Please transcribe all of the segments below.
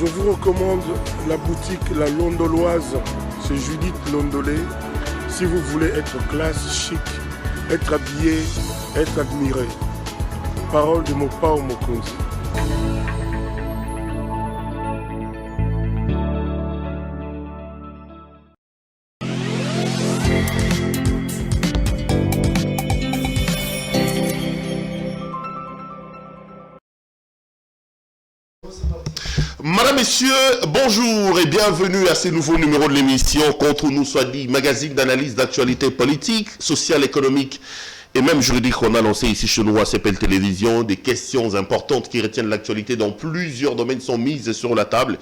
Je vous recommande la boutique La Londoloise, c'est Judith Londolé. Si vous voulez être classe, chic, être habillé, être admiré. Parole de Mopao Mokonzi. Madame, Messieurs, bonjour et bienvenue à ce nouveau numéro de l'émission Contre nous soit dit, magazine d'analyse d'actualité politique, sociale, économique et même juridique qu'on a lancé ici chez nous à CPL Télévision. Des questions importantes qui retiennent l'actualité dans plusieurs domaines sont mises sur la table.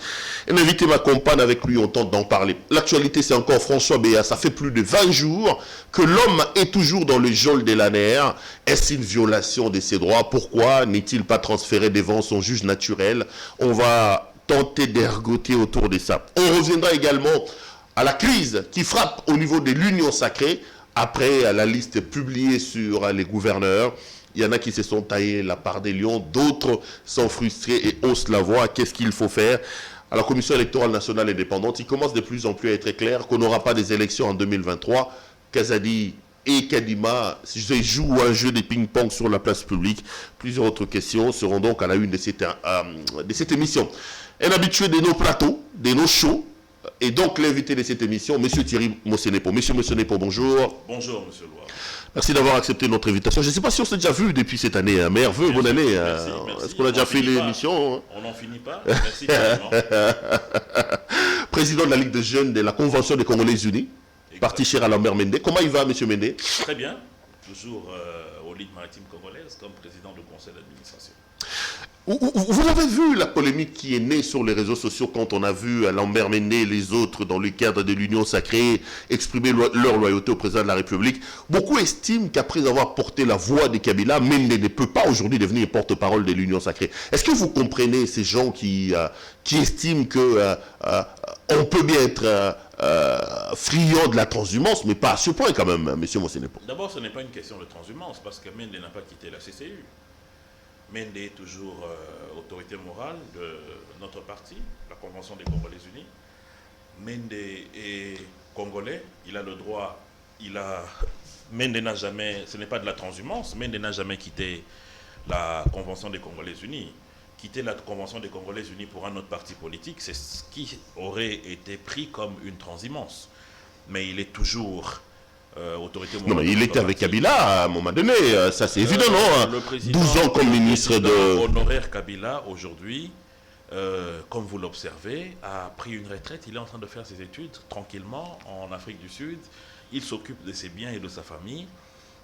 Et l'invité m'accompagne, avec lui on tente d'en parler. L'actualité, c'est encore François Béat. Ça fait plus de 20 jours que l'homme est toujours dans le geôle de l'ANR. Est-ce une violation de ses droits? Pourquoi n'est-il pas transféré devant son juge naturel? On va tenter d'ergoter autour de ça. On reviendra également à la crise qui frappe au niveau de l'Union sacrée. Après la liste publiée sur les gouverneurs, il y en a qui se sont taillés la part des lions, d'autres sont frustrés et haussent la voix. Qu'est-ce qu'il faut faire? À la Commission électorale nationale indépendante, il commence de plus en plus à être clair qu'on n'aura pas des élections en 2023. Kazadi et Kadima jouent un jeu de ping-pong sur la place publique. Plusieurs autres questions seront donc à la une de cette émission. Un habitué de nos plateaux, de nos shows, et donc l'invité de cette émission, M. Thierry Mosenepo. Monsieur Mosenepo, bonjour. Bonjour, monsieur Loire. Merci d'avoir accepté notre invitation. Je ne sais pas si on s'est déjà vu depuis cette année. Meilleurs vœux, bonne année. Merci. Est-ce qu'on a déjà fait l'émission? On n'en finit pas. Merci carrément. Président de la Ligue des jeunes de la Convention des Congolais Unis, parti cher à Lambert Mende. Comment il va, monsieur Mende? Très bien. Toujours aux Ligues maritimes congolaises comme président du conseil d'administration. Vous avez vu la polémique qui est née sur les réseaux sociaux quand on a vu Lambert Mende et les autres dans le cadre de l'Union sacrée exprimer leur loyauté au président de la République. Beaucoup estiment qu'après avoir porté la voix de Kabila, Mende ne peut pas aujourd'hui devenir porte-parole de l'Union sacrée. Est-ce que vous comprenez ces gens qui estiment qu'on peut bien être friand de la transhumance, mais pas à ce point quand même, monsieur Mosenepo? D'abord, ce n'est pas une question de transhumance parce que Mende n'a pas quitté la CCU. Mende est toujours autorité morale de notre parti, la Convention des Congolais Unis. Mende est congolais, il a le droit, Mende n'a jamais, ce n'est pas de la transhumance, Mende n'a jamais quitté la Convention des Congolais Unis. Quitter la Convention des Congolais Unis pour un autre parti politique, c'est ce qui aurait été pris comme une transhumance. Mais il est toujours autorité morale. Non, mais il était avec Kabila à un moment donné, ça c'est évident, non? Le président, 12 ans comme ministre de... honoraire Kabila, aujourd'hui, comme vous l'observez, a pris une retraite. Il est en train de faire ses études tranquillement en Afrique du Sud. Il s'occupe de ses biens et de sa famille.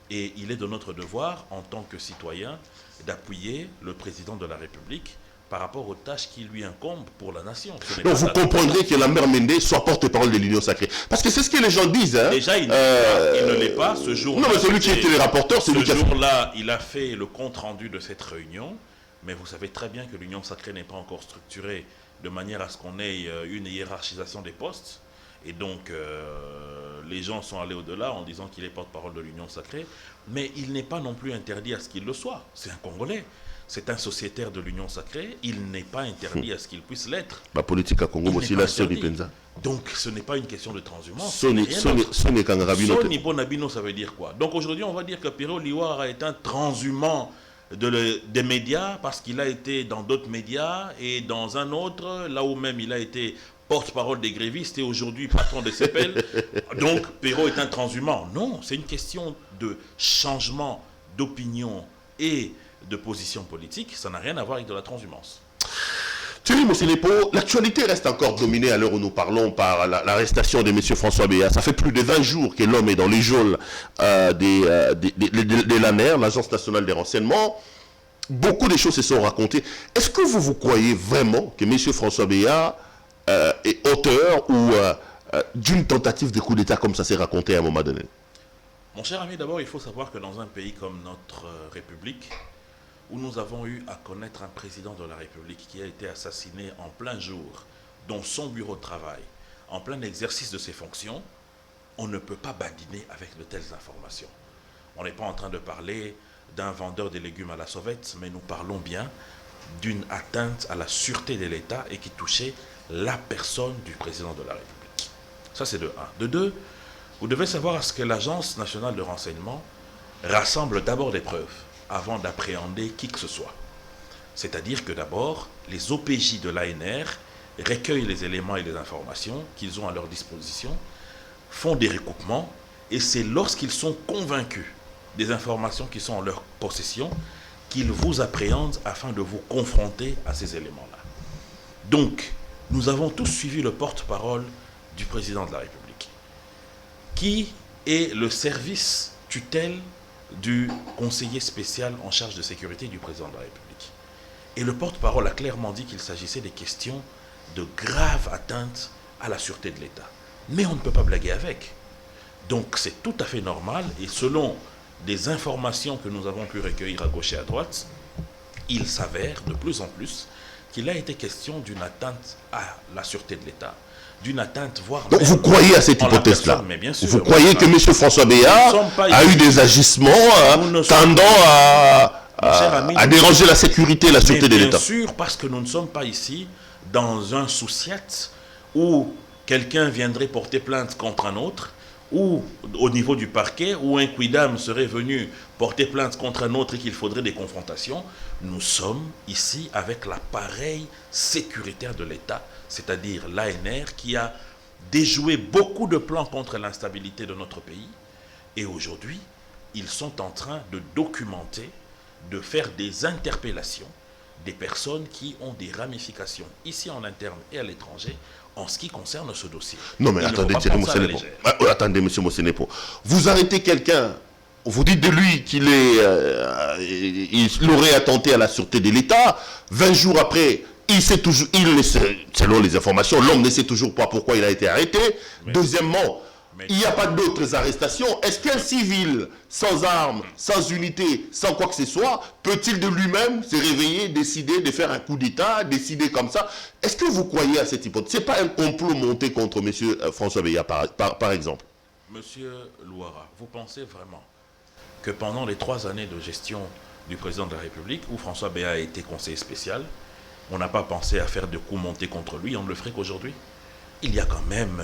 Et il est de notre devoir, en tant que citoyen, d'appuyer le président de la République par rapport aux tâches qui lui incombent pour la nation. Donc vous comprendrez que Lambert Mende soit porte-parole de l'Union sacrée. Parce que c'est ce que les gens disent. Hein. Déjà, il ne l'est pas. Ce jour-là, non, mais celui qui était le rapporteur, c'est lui qui a fait. Ce jour-là, il a fait le compte-rendu de cette réunion. Mais vous savez très bien que l'Union sacrée n'est pas encore structurée de manière à ce qu'on ait une hiérarchisation des postes. Et donc, les gens sont allés au-delà en disant qu'il est porte-parole de l'Union sacrée. Mais il n'est pas non plus interdit à ce qu'il le soit. C'est un Congolais. C'est un sociétaire de l'Union sacrée. Il n'est pas interdit à ce qu'il puisse l'être. La politique à Congo aussi, la Soni Penza. Donc, ce n'est pas une question de transhumance. Soni Kangarabino. Soni Bonabino, ça veut dire quoi? Donc, aujourd'hui, on va dire que Pierrot Liwar est un transhumant des médias parce qu'il a été dans d'autres médias et dans un autre, là où même il a été porte-parole des grévistes et aujourd'hui patron de CEPEL. Donc, Perrault est un transhumant. Non, c'est une question de changement d'opinion et de position politique. Ça n'a rien à voir avec de la transhumance. Thierry Mosenepo, l'actualité reste encore dominée à l'heure où nous parlons par l'arrestation de M. François Béat. Ça fait plus de 20 jours que l'homme est dans les geôles de l'ANR, l'Agence nationale des renseignements. Beaucoup de choses se sont racontées. Est-ce que vous croyez vraiment que M. François Béat est auteur ou d'une tentative de coup d'État comme ça s'est raconté à un moment donné? Mon cher ami, d'abord, il faut savoir que dans un pays comme notre République, où nous avons eu à connaître un président de la République qui a été assassiné en plein jour, dans son bureau de travail, en plein exercice de ses fonctions, on ne peut pas badiner avec de telles informations. On n'est pas en train de parler d'un vendeur de légumes à la sauvette, mais nous parlons bien d'une atteinte à la sûreté de l'État et qui touchait la personne du président de la République. Ça, c'est de 1. De 2, vous devez savoir à ce que l'Agence nationale de renseignement rassemble d'abord des preuves avant d'appréhender qui que ce soit. C'est-à-dire que d'abord, les OPJ de l'ANR recueillent les éléments et les informations qu'ils ont à leur disposition, font des recoupements, et c'est lorsqu'ils sont convaincus des informations qui sont en leur possession qu'ils vous appréhendent afin de vous confronter à ces éléments-là. Donc, nous avons tous suivi le porte-parole du président de la République, qui est le service tutelle du conseiller spécial en charge de sécurité du président de la République. Et le porte-parole a clairement dit qu'il s'agissait des questions de graves atteintes à la sûreté de l'État. Mais on ne peut pas blaguer avec. Donc c'est tout à fait normal, et selon des informations que nous avons pu recueillir à gauche et à droite, il s'avère de plus en plus qu'il a été question d'une atteinte à la sûreté de l'État, d'une atteinte, voire... Donc vous croyez à cette hypothèse-là? Vous croyez que M. François Béat a eu des agissements tendant à déranger la sécurité et la sûreté de l'État? Bien sûr, parce que nous ne sommes pas ici dans un souciette où quelqu'un viendrait porter plainte contre un autre, ou au niveau du parquet, où un quidam serait venu porter plainte contre un autre et qu'il faudrait des confrontations. Nous sommes ici avec l'appareil sécuritaire de l'État, c'est-à-dire l'ANR, qui a déjoué beaucoup de plans contre l'instabilité de notre pays. Et aujourd'hui, ils sont en train de documenter, de faire des interpellations des personnes qui ont des ramifications ici en interne et à l'étranger en ce qui concerne ce dossier. Non mais attendez, attendez, M. Mossenepo. Vous arrêtez quelqu'un, vous dites de lui qu'il il aurait attenté à la sûreté de l'État. 20 jours après, selon les informations, l'homme ne sait toujours pas pourquoi il a été arrêté. Deuxièmement, il n'y a pas d'autres arrestations. Est-ce qu'un civil sans armes, sans unité, sans quoi que ce soit, peut-il de lui-même se réveiller, décider de faire un coup d'État, décider comme ça? Est-ce que vous croyez à cette hypothèse? Ce n'est pas un complot monté contre M. François Béat, par exemple? Monsieur Louara, vous pensez vraiment que pendant les 3 années de gestion du président de la République, où François Béat a été conseiller spécial, on n'a pas pensé à faire de coups montés contre lui, on ne le ferait qu'aujourd'hui? Il y a quand même...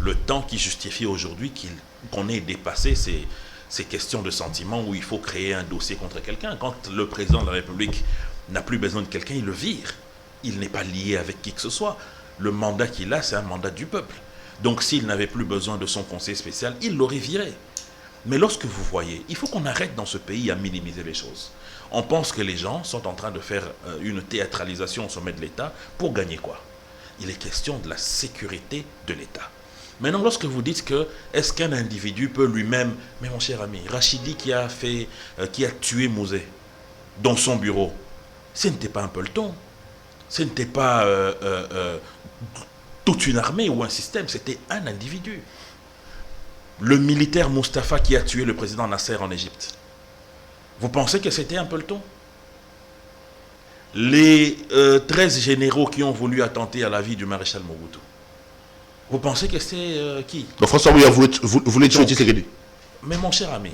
le temps qui justifie aujourd'hui qu'on ait dépassé ces questions de sentiments où il faut créer un dossier contre quelqu'un. Quand le président de la République n'a plus besoin de quelqu'un, il le vire. Il n'est pas lié avec qui que ce soit. Le mandat qu'il a, c'est un mandat du peuple. Donc s'il n'avait plus besoin de son conseiller spécial, il l'aurait viré. Mais lorsque vous voyez, il faut qu'on arrête dans ce pays à minimiser les choses. On pense que les gens sont en train de faire une théâtralisation au sommet de l'État pour gagner quoi? Il est question de la sécurité de l'État. Maintenant, lorsque vous dites que est-ce qu'un individu peut lui-même, mais mon cher ami, Rachidi qui a tué Mouzé dans son bureau, ce n'était pas un peloton, ce n'était pas toute une armée ou un système, c'était un individu. Le militaire Mustapha qui a tué le président Nasser en Égypte, vous pensez que c'était un peloton? Les 13 généraux qui ont voulu attenter à la vie du maréchal Mobutu, vous pensez que c'est qui? Donc François Béat, vous voulez tuer Tshisekedi? Mais mon cher ami,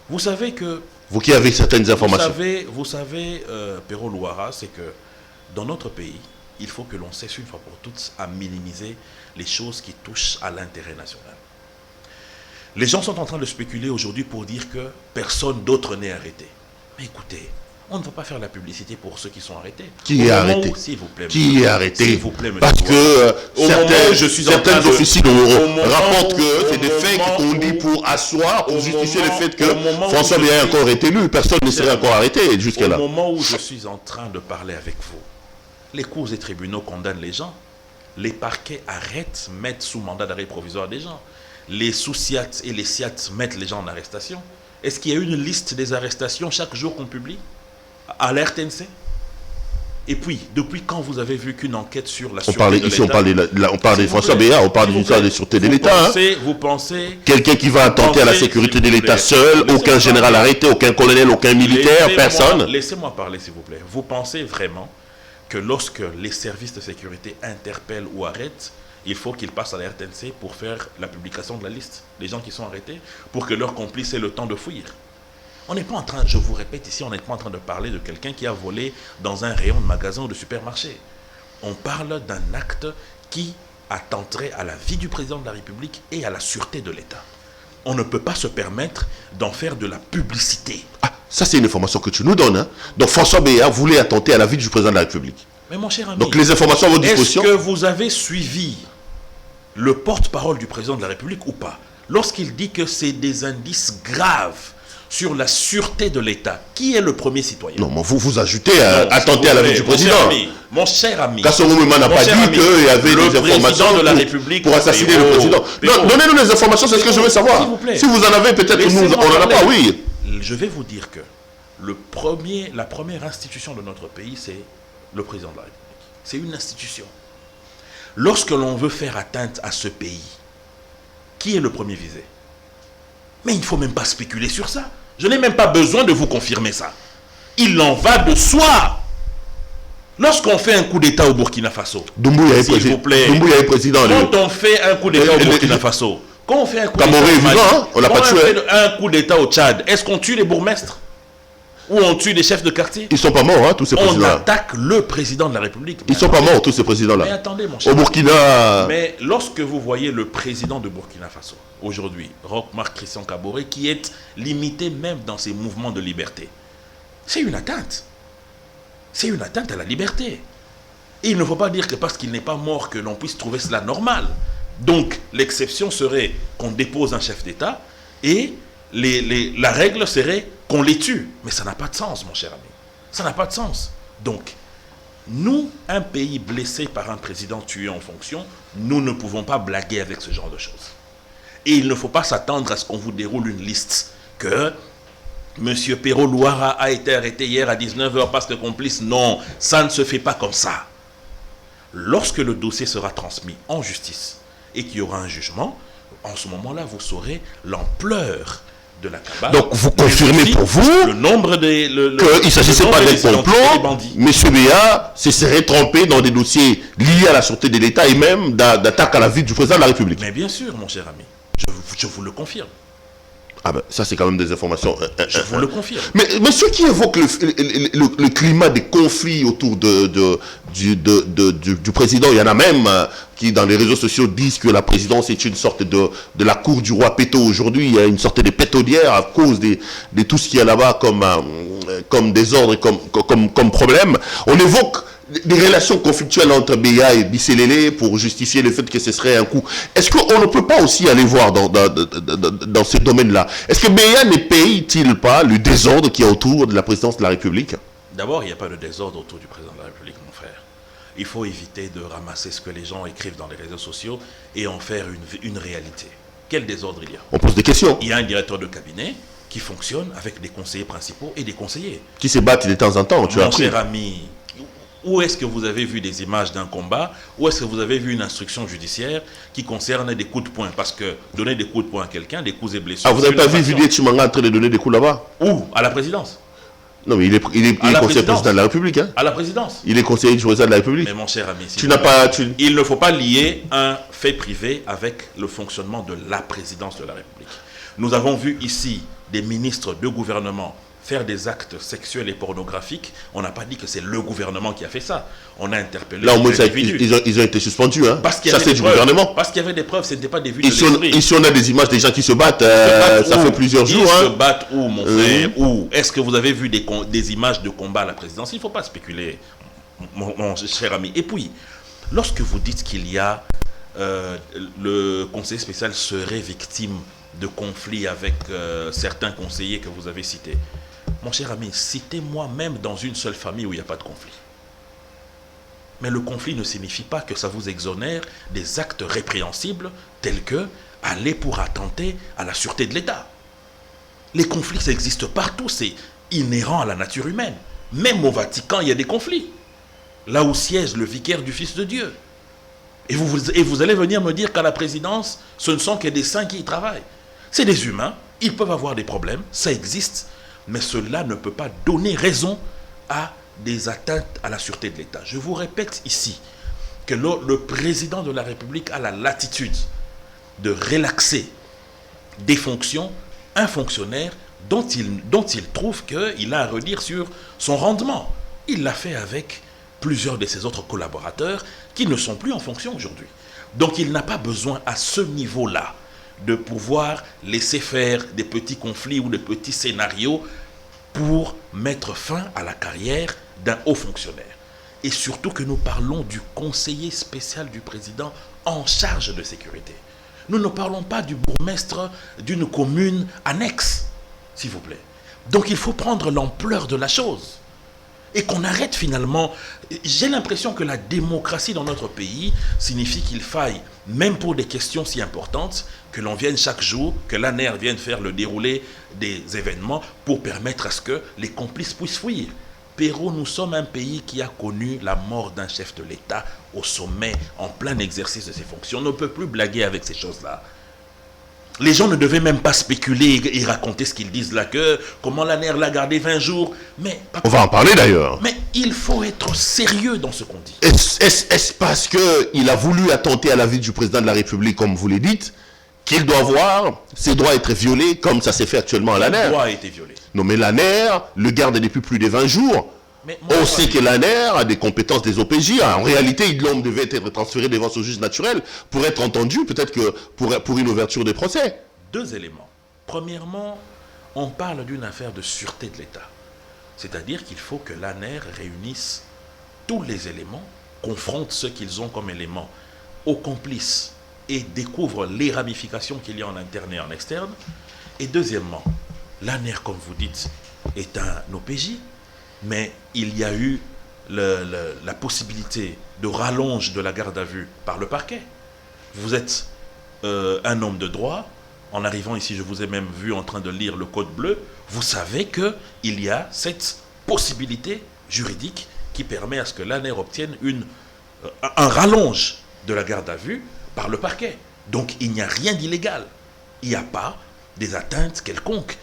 vous savez que... Vous qui avez certaines informations. Vous savez Pero Louara, c'est que dans notre pays, il faut que l'on cesse une fois pour toutes à minimiser les choses qui touchent à l'intérêt national. Les gens sont en train de spéculer aujourd'hui pour dire que personne d'autre n'est arrêté. Mais écoutez, on ne va pas faire la publicité pour ceux qui sont arrêtés. Qui est arrêté? S'il vous plaît. Qui est arrêté? S'il vous plaît, parce que certains officiers rapportent que c'est des faits qu'on dit pour asseoir, pour justifier le fait que François Béat est encore été élu. Personne ne serait encore arrêté jusqu'à là. Au moment où je suis en train de parler avec vous, les cours et tribunaux condamnent les gens. Les parquets arrêtent, mettent sous mandat d'arrêt provisoire des gens. Les sous-SIAT et les SIAT mettent les gens en arrestation. Est-ce qu'il y a une liste des arrestations chaque jour qu'on publie à la RTNC? Et puis, depuis quand vous avez vu qu'une enquête sur la sûreté de l'État... On parle de François Béat, on parle d'une histoire de sûreté de l'État. Vous pensez... Quelqu'un qui va attenter à la sécurité de l'État seul, aucun général arrêté, aucun colonel, aucun militaire, personne. Laissez-moi parler, s'il vous plaît. Vous pensez vraiment que lorsque les services de sécurité interpellent ou arrêtent, il faut qu'ils passent à la RTNC pour faire la publication de la liste des gens qui sont arrêtés, pour que leurs complices aient le temps de fuir? On n'est pas en train, je vous répète ici, on n'est pas en train de parler de quelqu'un qui a volé dans un rayon de magasin ou de supermarché. On parle d'un acte qui attenterait à la vie du président de la République et à la sûreté de l'État. On ne peut pas se permettre d'en faire de la publicité. Ah, ça c'est une information que tu nous donnes. Hein. Donc François Béat voulait attenter à la vie du président de la République. Mais mon cher ami, donc les informations à votre disposition. Est-ce que vous avez suivi le porte-parole du président de la République ou pas? Lorsqu'il dit que c'est des indices graves sur la sûreté de l'État, qui est le premier citoyen? Non, mais vous ajoutez à attenter à la vie du président. Mon cher ami. Kassoumouman n'a pas dit qu'il y avait des informations de la République pour assassiner le président. Donnez-nous les informations, c'est ce que je veux savoir. S'il vous plaît. Si vous en avez, peut-être nous, on n'en a pas, oui. Je vais vous dire que la première institution de notre pays, c'est le président de la République. C'est une institution. Lorsque l'on veut faire atteinte à ce pays, qui est le premier visé? Mais il ne faut même pas spéculer sur ça. Je n'ai même pas besoin de vous confirmer ça. Il en va de soi. Lorsqu'on fait un coup d'État au Burkina Faso, s'il vous plaît, Doumbouya est président. Quand on fait un coup d'État au Burkina Faso, quand on fait un coup d'État au Mali, on l'a pas tué. Fait un coup d'État au Tchad, est-ce qu'on tue les bourgmestres? Ou on tue les chefs de quartier? Ils ne sont pas morts, hein, tous ces présidents-là. On attaque le président de la République. Ils ne sont pas morts, tous ces présidents-là. Mais attendez, mon cher. Au Burkina... Mais lorsque vous voyez le président de Burkina Faso, aujourd'hui, Roch-Marc Christian Kaboré, qui est limité même dans ses mouvements de liberté, c'est une atteinte. C'est une atteinte à la liberté. Et il ne faut pas dire que parce qu'il n'est pas mort que l'on puisse trouver cela normal. Donc, l'exception serait qu'on dépose un chef d'État et la règle serait qu'on les tue. Mais ça n'a pas de sens, mon cher ami. Ça n'a pas de sens. Donc, nous, un pays blessé par un président tué en fonction, nous ne pouvons pas blaguer avec ce genre de choses. Et il ne faut pas s'attendre à ce qu'on vous déroule une liste que M. Perrault Louara a été arrêté hier à 19h parce que complice. Non, ça ne se fait pas comme ça. Lorsque le dossier sera transmis en justice et qu'il y aura un jugement, en ce moment-là, vous saurez l'ampleur de la cabale. Donc vous confirmez pour vous le nombre des qu'il ne s'agissait pas d'un complot. M. Béat se serait trompé dans des dossiers liés à la sûreté de l'État et même d'attaque à la vie du président de la République. Mais bien sûr, mon cher ami, je vous le confirme. Ah ben, ça c'est quand même des informations. Je vous le confirme. Mais ceux qui évoquent le climat des conflits autour du président, il y en a même qui dans les réseaux sociaux disent que la présidence est une sorte de la cour du roi Péto aujourd'hui. Il y a une sorte de pétaudière à cause de tout ce qu'il y a là-bas comme désordre, comme problème. On évoque des relations conflictuelles entre Béat et Bisselele pour justifier le fait que ce serait un coup. Est-ce qu'on ne peut pas aussi aller voir dans ce domaine-là? Est-ce que Béat ne paye-t-il pas le désordre qui est autour de la présidence de la République? D'abord, il n'y a pas de désordre autour du président de la République, mon frère. Il faut éviter de ramasser ce que les gens écrivent dans les réseaux sociaux et en faire une réalité. Quel désordre il y a? On pose des questions. Il y a un directeur de cabinet qui fonctionne avec des conseillers principaux et des conseillers. Qui se battent de temps en temps, tu as appris. Mon cher ami, où est-ce que vous avez vu des images d'un combat? Où est-ce que vous avez vu une instruction judiciaire qui concerne des coups de poing? Parce que donner des coups de poing à quelqu'un, des coups et blessures... Ah, vous n'avez pas vu Julien Chimanga en train de donner des coups là-bas? Où? À la présidence. Non, mais il est conseiller président de la République. Hein? À la présidence. Il est conseiller du président de la République. Mais mon cher ami, il ne faut pas lier un fait privé avec le fonctionnement de la présidence de la République. Nous avons vu ici des ministres de gouvernement faire des actes sexuels et pornographiques. On n'a pas dit que c'est le gouvernement qui a fait ça. On a interpellé là, au moins, ils ont été suspendus. Hein? Ça, c'est du gouvernement. Parce qu'il y avait des preuves, ce n'était pas des vues de l'esprit. Ici, on a des images des gens qui se battent. Ça fait plusieurs jours. Ils se battent où, mon frère? Où? Est-ce que vous avez vu des images de combat à la présidence? Il ne faut pas spéculer, mon cher ami. Et puis, lorsque vous dites qu'il y a le conseiller spécial serait victime de conflits avec certains conseillers que vous avez cités, mon cher ami, citez-moi même dans une seule famille où il n'y a pas de conflit. Mais le conflit ne signifie pas que ça vous exonère des actes répréhensibles tels que aller pour attenter à la sûreté de l'État. Les conflits, ça existe partout, c'est inhérent à la nature humaine. Même au Vatican, il y a des conflits. Là où siège le vicaire du Fils de Dieu. Et vous allez venir me dire qu'à la présidence, ce ne sont que des saints qui y travaillent. C'est des humains, ils peuvent avoir des problèmes, ça existe. Mais cela ne peut pas donner raison à des atteintes à la sûreté de l'État. Je vous répète ici que le président de la République a la latitude de relaxer des fonctions un fonctionnaire dont il trouve qu'il a à redire sur son rendement. Il l'a fait avec plusieurs de ses autres collaborateurs qui ne sont plus en fonction aujourd'hui. Donc il n'a pas besoin à ce niveau-là de pouvoir laisser faire des petits conflits ou des petits scénarios pour mettre fin à la carrière d'un haut fonctionnaire. Et surtout que nous parlons du conseiller spécial du président en charge de sécurité. Nous ne parlons pas du bourgmestre d'une commune annexe, s'il vous plaît. Donc il faut prendre l'ampleur de la chose. Et qu'on arrête finalement. J'ai l'impression que la démocratie dans notre pays signifie qu'il faille, même pour des questions si importantes, que l'on vienne chaque jour, que l'ANER vienne faire le déroulé des événements pour permettre à ce que les complices puissent fuir. Pérou, nous sommes un pays qui a connu la mort d'un chef de l'État au sommet, en plein exercice de ses fonctions. On ne peut plus blaguer avec ces choses-là. Les gens ne devaient même pas spéculer et raconter ce qu'ils disent là, que comment l'ANER l'a gardé 20 jours. Mais, On va en parler d'ailleurs. Mais il faut être sérieux dans ce qu'on dit. Est-ce parce qu'il a voulu attenter à la vie du président de la République, comme vous le dites, qu'il doit voir ses droits être violés, comme ça s'est fait actuellement à l'ANER? Le droit a été violé. Non, mais l'ANER le garde depuis plus de 20 jours. On sait que l'ANER a des compétences des OPJ. En réalité, l'homme devait être transféré devant ce juge naturel pour être entendu, peut-être que pour une ouverture de procès. 2 éléments. Premièrement, on parle d'une affaire de sûreté de l'État. C'est-à-dire qu'il faut que l'ANER réunisse tous les éléments, confronte ce qu'ils ont comme éléments aux complices et découvre les ramifications qu'il y a en interne et en externe. Et deuxièmement, l'ANER, comme vous dites, est un OPJ, mais il y a eu la possibilité de rallonge de la garde à vue par le parquet. Vous êtes un homme de droit. En arrivant ici, je vous ai même vu en train de lire le Code bleu. Vous savez qu'il y a cette possibilité juridique qui permet à ce que l'ANER obtienne un rallonge de la garde à vue par le parquet. Donc il n'y a rien d'illégal. Il n'y a pas des atteintes quelconques.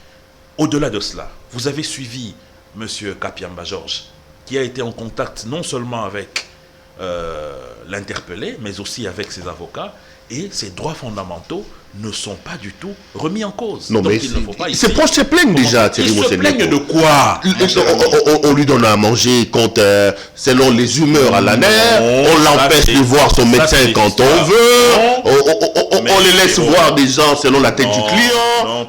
Au-delà de cela, vous avez suivi M. Kapiamba Georges, qui a été en contact non seulement avec l'interpellé, mais aussi avec ses avocats, et ses droits fondamentaux ne sont pas du tout remis en cause. Non, donc, mais il c'est proche se plaignent déjà, Thierry Ils se Monseigneur. plaignent de quoi? On lui donne à manger selon les humeurs à l'ANER, on l'empêche de voir son médecin quand on veut, on les laisse voir des gens selon la tête du client.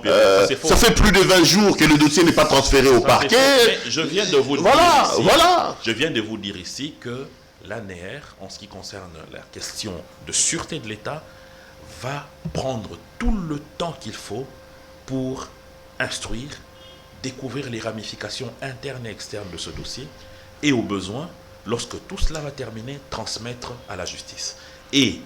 Ça fait plus de 20 jours que le dossier n'est pas transféré au parquet. Je viens de vous Voilà. Je viens de vous dire ici que l'ANER, en ce qui concerne la question de sûreté de l'État, va prendre tout le temps qu'il faut pour instruire, découvrir les ramifications internes et externes de ce dossier et au besoin, lorsque tout cela va terminer, transmettre à la justice. Et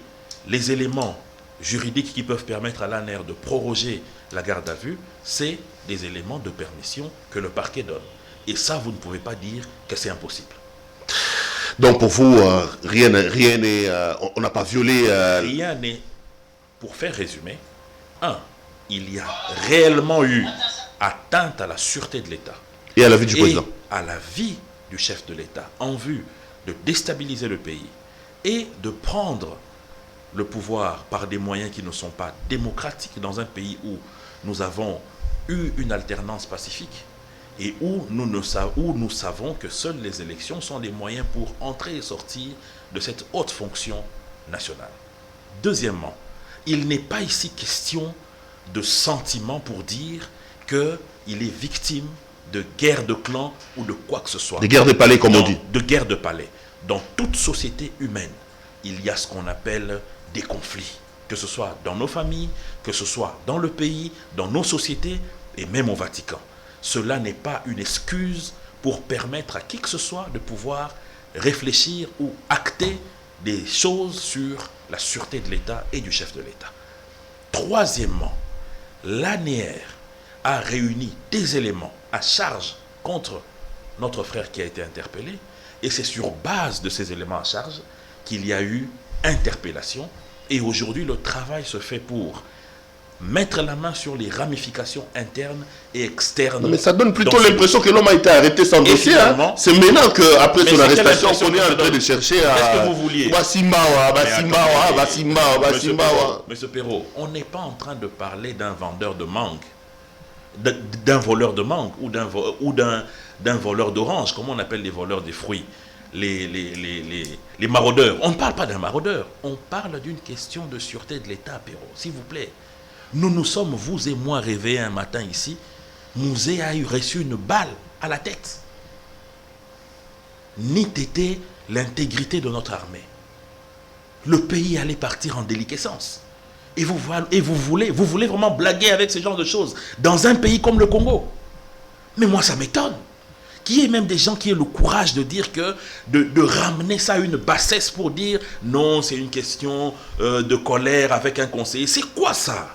les éléments juridiques qui peuvent permettre à l'ANER de proroger la garde à vue, c'est des éléments de permission que le parquet donne. Et ça, vous ne pouvez pas dire que c'est impossible. Donc pour vous, rien n'est, on n'a pas violé... Rien n'est, pour faire résumer, il y a réellement eu atteinte à la sûreté de l'État. Et à la vie du président. À la vie du chef de l'État, en vue de déstabiliser le pays et de prendre le pouvoir par des moyens qui ne sont pas démocratiques dans un pays où nous avons eu une alternance pacifique et où nous savons que seules les élections sont des moyens pour entrer et sortir de cette haute fonction nationale. Deuxièmement, il n'est pas ici question de sentiment pour dire qu'il est victime de guerre de clans ou de quoi que ce soit. De guerre de palais, comme on dit. De guerre de palais. Dans toute société humaine, il y a ce qu'on appelle des conflits. Que ce soit dans nos familles, que ce soit dans le pays, dans nos sociétés et même au Vatican. Cela n'est pas une excuse pour permettre à qui que ce soit de pouvoir réfléchir ou acter des choses sur la sûreté de l'État et du chef de l'État. Troisièmement, l'ANER a réuni des éléments à charge contre notre frère qui a été interpellé, et c'est sur base de ces éléments à charge qu'il y a eu interpellation, et aujourd'hui le travail se fait pour mettre la main sur les ramifications internes et externes. Non, mais ça donne plutôt l'impression que l'homme a été arrêté sans dossier. C'est maintenant qu'après son arrestation, on est en train de chercher à... Qu'est-ce que vous vouliez? Bassimawa. Monsieur Perrault, on n'est pas en train de parler d'un vendeur de mangue. d'un voleur de mangue ou d'un voleur d'orange, comme on appelle les voleurs des fruits, les maraudeurs. On ne parle pas d'un maraudeur, on parle d'une question de sûreté de l'État, Perrault, s'il vous plaît. Nous sommes, vous et moi, réveillés un matin ici, Mouzé a reçu une balle à la tête. N'eût été l'intégrité de notre armée, le pays allait partir en déliquescence. Et vous voulez vraiment blaguer avec ce genre de choses dans un pays comme le Congo. Mais moi, ça m'étonne. Qu'il y ait même des gens qui aient le courage de dire de ramener ça à une bassesse pour dire non, c'est une question de colère avec un conseiller. C'est quoi ça?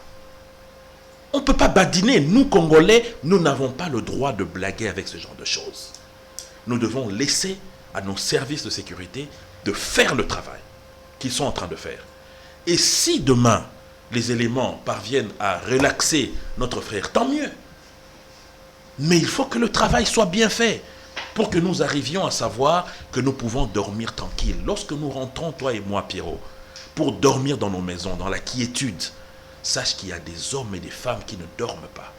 On ne peut pas badiner. Nous, Congolais, nous n'avons pas le droit de blaguer avec ce genre de choses. Nous devons laisser à nos services de sécurité de faire le travail qu'ils sont en train de faire. Et si demain, les éléments parviennent à relaxer notre frère, tant mieux. Mais il faut que le travail soit bien fait pour que nous arrivions à savoir que nous pouvons dormir tranquille. Lorsque nous rentrons, toi et moi, Pierrot, pour dormir dans nos maisons, dans la quiétude, sache qu'il y a des hommes et des femmes qui ne dorment pas,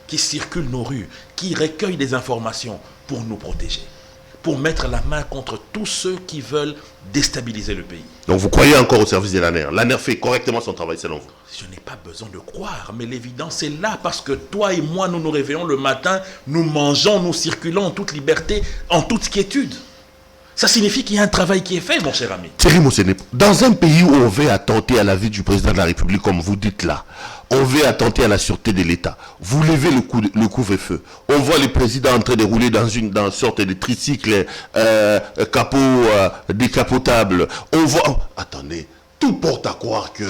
qui circulent nos rues, qui recueillent des informations pour nous protéger, pour mettre la main contre tous ceux qui veulent déstabiliser le pays. Donc vous croyez encore au service de l'ANER? L'ANER fait correctement son travail selon vous? Je n'ai pas besoin de croire, mais l'évidence est là parce que toi et moi, nous nous réveillons le matin, nous mangeons, nous circulons en toute liberté, en toute quiétude. Ça signifie qu'il y a un travail qui est fait, mon cher ami. Thierry Mosenepo, dans un pays où on veut attenter à la vie du président de la République, comme vous dites là, on veut attenter à la sûreté de l'État, vous levez le couvre-feu, on voit les présidents en train de rouler dans une sorte de tricycle capot décapotable, on voit... Oh, attendez, tout porte à croire que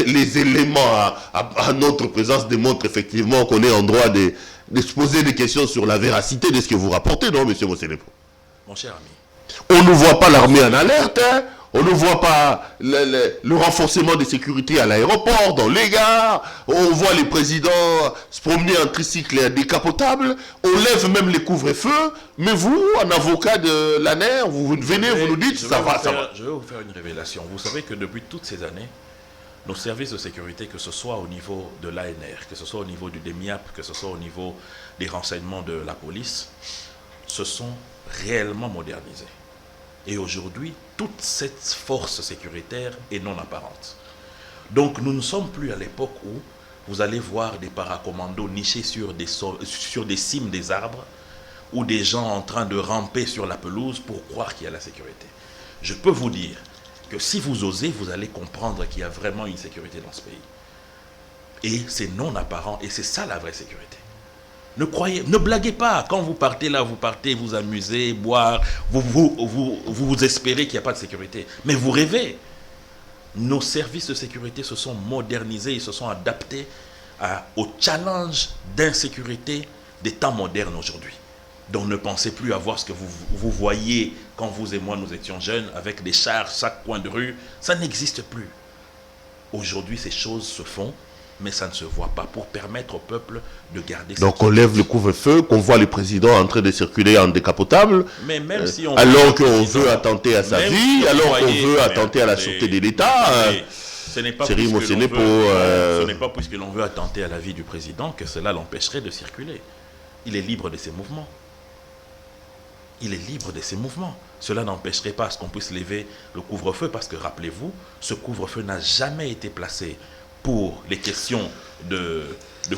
les éléments à notre présence démontrent effectivement qu'on est en droit de se poser des questions sur la véracité de ce que vous rapportez, non, monsieur Mosenepo? Mon cher ami. On ne voit pas l'armée en alerte, hein? On ne voit pas le renforcement des sécurités à l'aéroport, dans les gares. On voit les présidents se promener en tricycle décapotable. On lève même les couvre-feux. Mais vous, en avocat de l'ANER, vous venez, vous nous dites, ça va. Je vais vous faire une révélation. Vous savez que depuis toutes ces années, nos services de sécurité, que ce soit au niveau de l'ANR, que ce soit au niveau du DEMIAP, que ce soit au niveau des renseignements de la police, se sont réellement modernisés. Et aujourd'hui, toute cette force sécuritaire est non apparente. Donc nous ne sommes plus à l'époque où vous allez voir des paracommandos nichés sur des cimes des arbres ou des gens en train de ramper sur la pelouse pour croire qu'il y a la sécurité. Je peux vous dire que si vous osez, vous allez comprendre qu'il y a vraiment une sécurité dans ce pays. Et c'est non apparent et c'est ça la vraie sécurité. Ne blaguez pas. Quand vous partez là, vous partez, vous amusez, boire, vous espérez qu'il n'y a pas de sécurité. Mais vous rêvez. Nos services de sécurité se sont modernisés, ils se sont adaptés au challenge d'insécurité des temps modernes aujourd'hui. Donc ne pensez plus à voir ce que vous voyez quand vous et moi nous étions jeunes, avec des chars chaque coin de rue. Ça n'existe plus. Aujourd'hui, ces choses se font, mais ça ne se voit pas pour permettre au peuple de garder... Donc on lève le couvre-feu, qu'on voit les présidents en train de circuler en décapotable, mais même si on alors qu'on veut attenter à sa vie, alors qu'on veut attenter à la sûreté de l'État. Ce n'est pas puisque l'on veut attenter à la vie du président que cela l'empêcherait de circuler. Il est libre de ses mouvements. Il est libre de ses mouvements. Cela n'empêcherait pas à ce qu'on puisse lever le couvre-feu parce que, rappelez-vous, ce couvre-feu n'a jamais été placé pour les questions de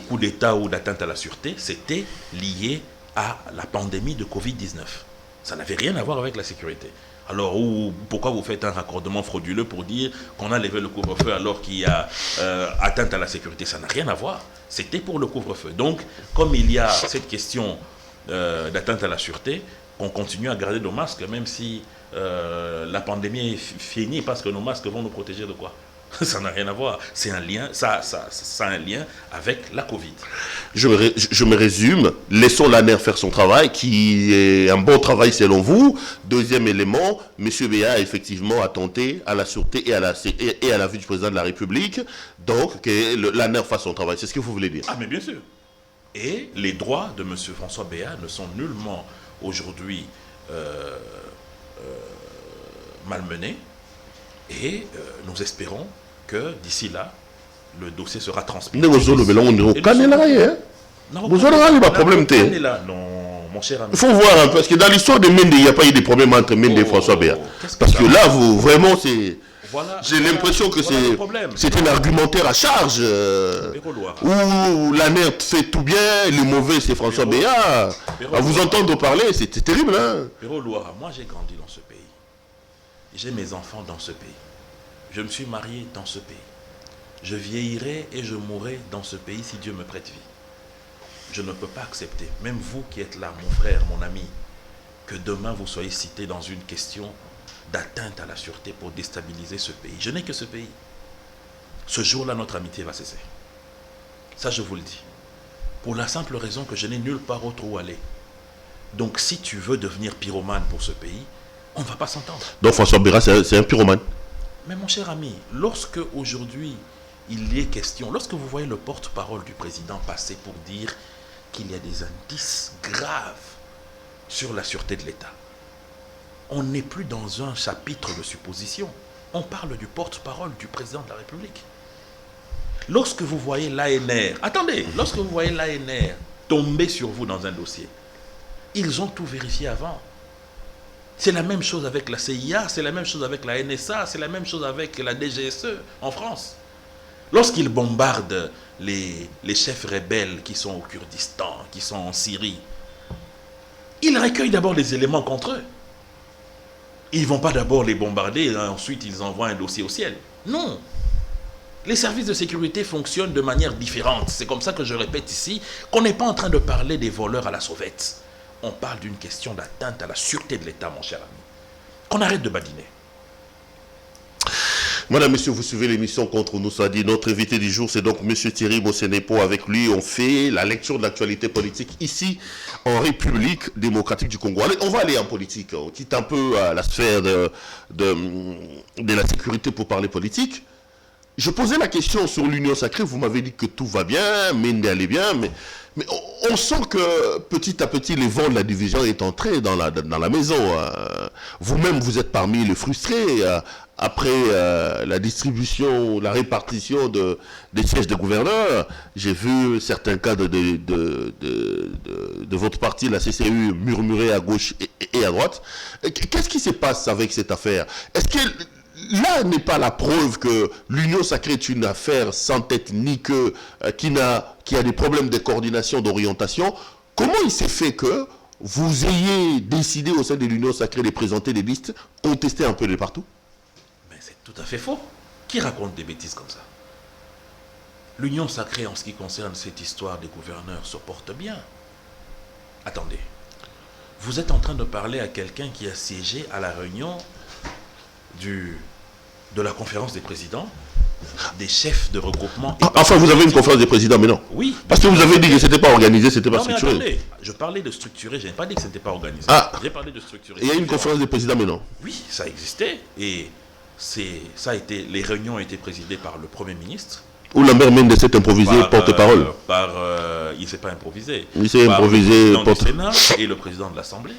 coup d'État ou d'atteinte à la sûreté. C'était lié à la pandémie de Covid-19. Ça n'avait rien à voir avec la sécurité. Alors, pourquoi vous faites un raccordement frauduleux pour dire qu'on a levé le couvre-feu alors qu'il y a atteinte à la sécurité? Ça n'a rien à voir. C'était pour le couvre-feu. Donc, comme il y a cette question d'atteinte à la sûreté, on continue à garder nos masques, même si la pandémie est finie, parce que nos masques vont nous protéger de quoi? Ça n'a rien à voir. C'est un lien, ça a un lien avec la Covid. Je me résume. Laissons l'ANER faire son travail, qui est un bon travail selon vous. Deuxième élément, M. Béa a effectivement attenté à la sûreté et à la vie du président de la République. Donc, que l'ANER fasse son travail. C'est ce que vous voulez dire? Ah, mais bien sûr. Et les droits de M. François Béa ne sont nullement aujourd'hui malmenés. Et nous espérons que d'ici là, le dossier sera transmis. Vous aurez pas de problème. Non, mon cher ami. Il faut voir, hein, parce que dans l'histoire de Mende, il n'y a pas eu de problème entre Mende et François Béat. Parce que là, vous, vraiment, c'est... J'ai l'impression que c'est un argumentaire à charge. Où la NERT fait tout bien, le mauvais, c'est François Béat. À vous entendre parler, c'était terrible. Hein? Péro Loira, moi j'ai grandi dans ce pays. J'ai mes enfants dans ce pays. Je me suis marié dans ce pays. Je vieillirai et je mourrai dans ce pays si Dieu me prête vie. Je ne peux pas accepter, même vous qui êtes là, mon frère, mon ami, que demain vous soyez cité dans une question d'atteinte à la sûreté pour déstabiliser ce pays. Je n'ai que ce pays. Ce jour-là, notre amitié va cesser. Ça, je vous le dis. Pour la simple raison que je n'ai nulle part autre où aller. Donc, si tu veux devenir pyromane pour ce pays, on ne va pas s'entendre. Donc, François Béat, c'est un pyromane. Mais mon cher ami, lorsque aujourd'hui, il y est question, lorsque vous voyez le porte-parole du président passer pour dire qu'il y a des indices graves sur la sûreté de l'État, on n'est plus dans un chapitre de supposition. On parle du porte-parole du président de la République. Lorsque vous voyez l'ANR, attendez, lorsque vous voyez l'ANR tomber sur vous dans un dossier, ils ont tout vérifié avant. C'est la même chose avec la CIA, c'est la même chose avec la NSA, c'est la même chose avec la DGSE en France. Lorsqu'ils bombardent les chefs rebelles qui sont au Kurdistan, qui sont en Syrie, ils recueillent d'abord les éléments contre eux. Ils ne vont pas d'abord les bombarder et ensuite ils envoient un dossier au ciel. Non. Les services de sécurité fonctionnent de manière différente. C'est comme ça que je répète ici qu'on n'est pas en train de parler des voleurs à la sauvette. On parle d'une question d'atteinte à la sûreté de l'État, mon cher ami. Qu'on arrête de badiner. Madame, monsieur, vous suivez l'émission Contre nous, ça dit. Notre invité du jour, c'est donc monsieur Thierry Bosenepo. Avec lui, on fait la lecture de l'actualité politique ici, en République démocratique du Congo. Allez, on va aller en politique. On quitte un peu la sphère de la sécurité pour parler politique. Je posais la question sur l'Union sacrée. Vous m'avez dit que tout va bien, Mende allait bien, mais on sent que petit à petit, les vents de la division est entré dans la maison. Vous-même, vous êtes parmi les frustrés. Après la distribution, la répartition des sièges de gouverneurs, j'ai vu certains cadres de votre parti, la CCU, murmurer à gauche et à droite. Qu'est-ce qui se passe avec cette affaire? Est-ce que là n'est pas la preuve que l'Union sacrée est une affaire sans tête ni queue, qui a des problèmes de coordination, d'orientation? Comment il s'est fait que vous ayez décidé au sein de l'Union sacrée de présenter des listes contestées un peu de partout? Tout à fait faux. Qui raconte des bêtises comme ça? L'Union sacrée, en ce qui concerne cette histoire des gouverneurs, se porte bien. Attendez. Vous êtes en train de parler à quelqu'un qui a siégé à la réunion de la conférence des présidents, des chefs de regroupement. Enfin, vous avez une conférence des présidents, mais non. Oui. Parce que vous avez dit que ce n'était pas organisé, ce n'était pas structuré. Mais attendez, je parlais de structuré, je n'ai pas dit que ce n'était pas organisé. J'ai parlé de structuré. Il y a une conférence des présidents, mais non. Oui, ça existait. Et les réunions ont été présidées par le Premier ministre. Ou Lambert Mende s'est improvisé porte-parole. Il ne s'est pas improvisé. Il s'est improvisé le président du Sénat et le président de l'Assemblée.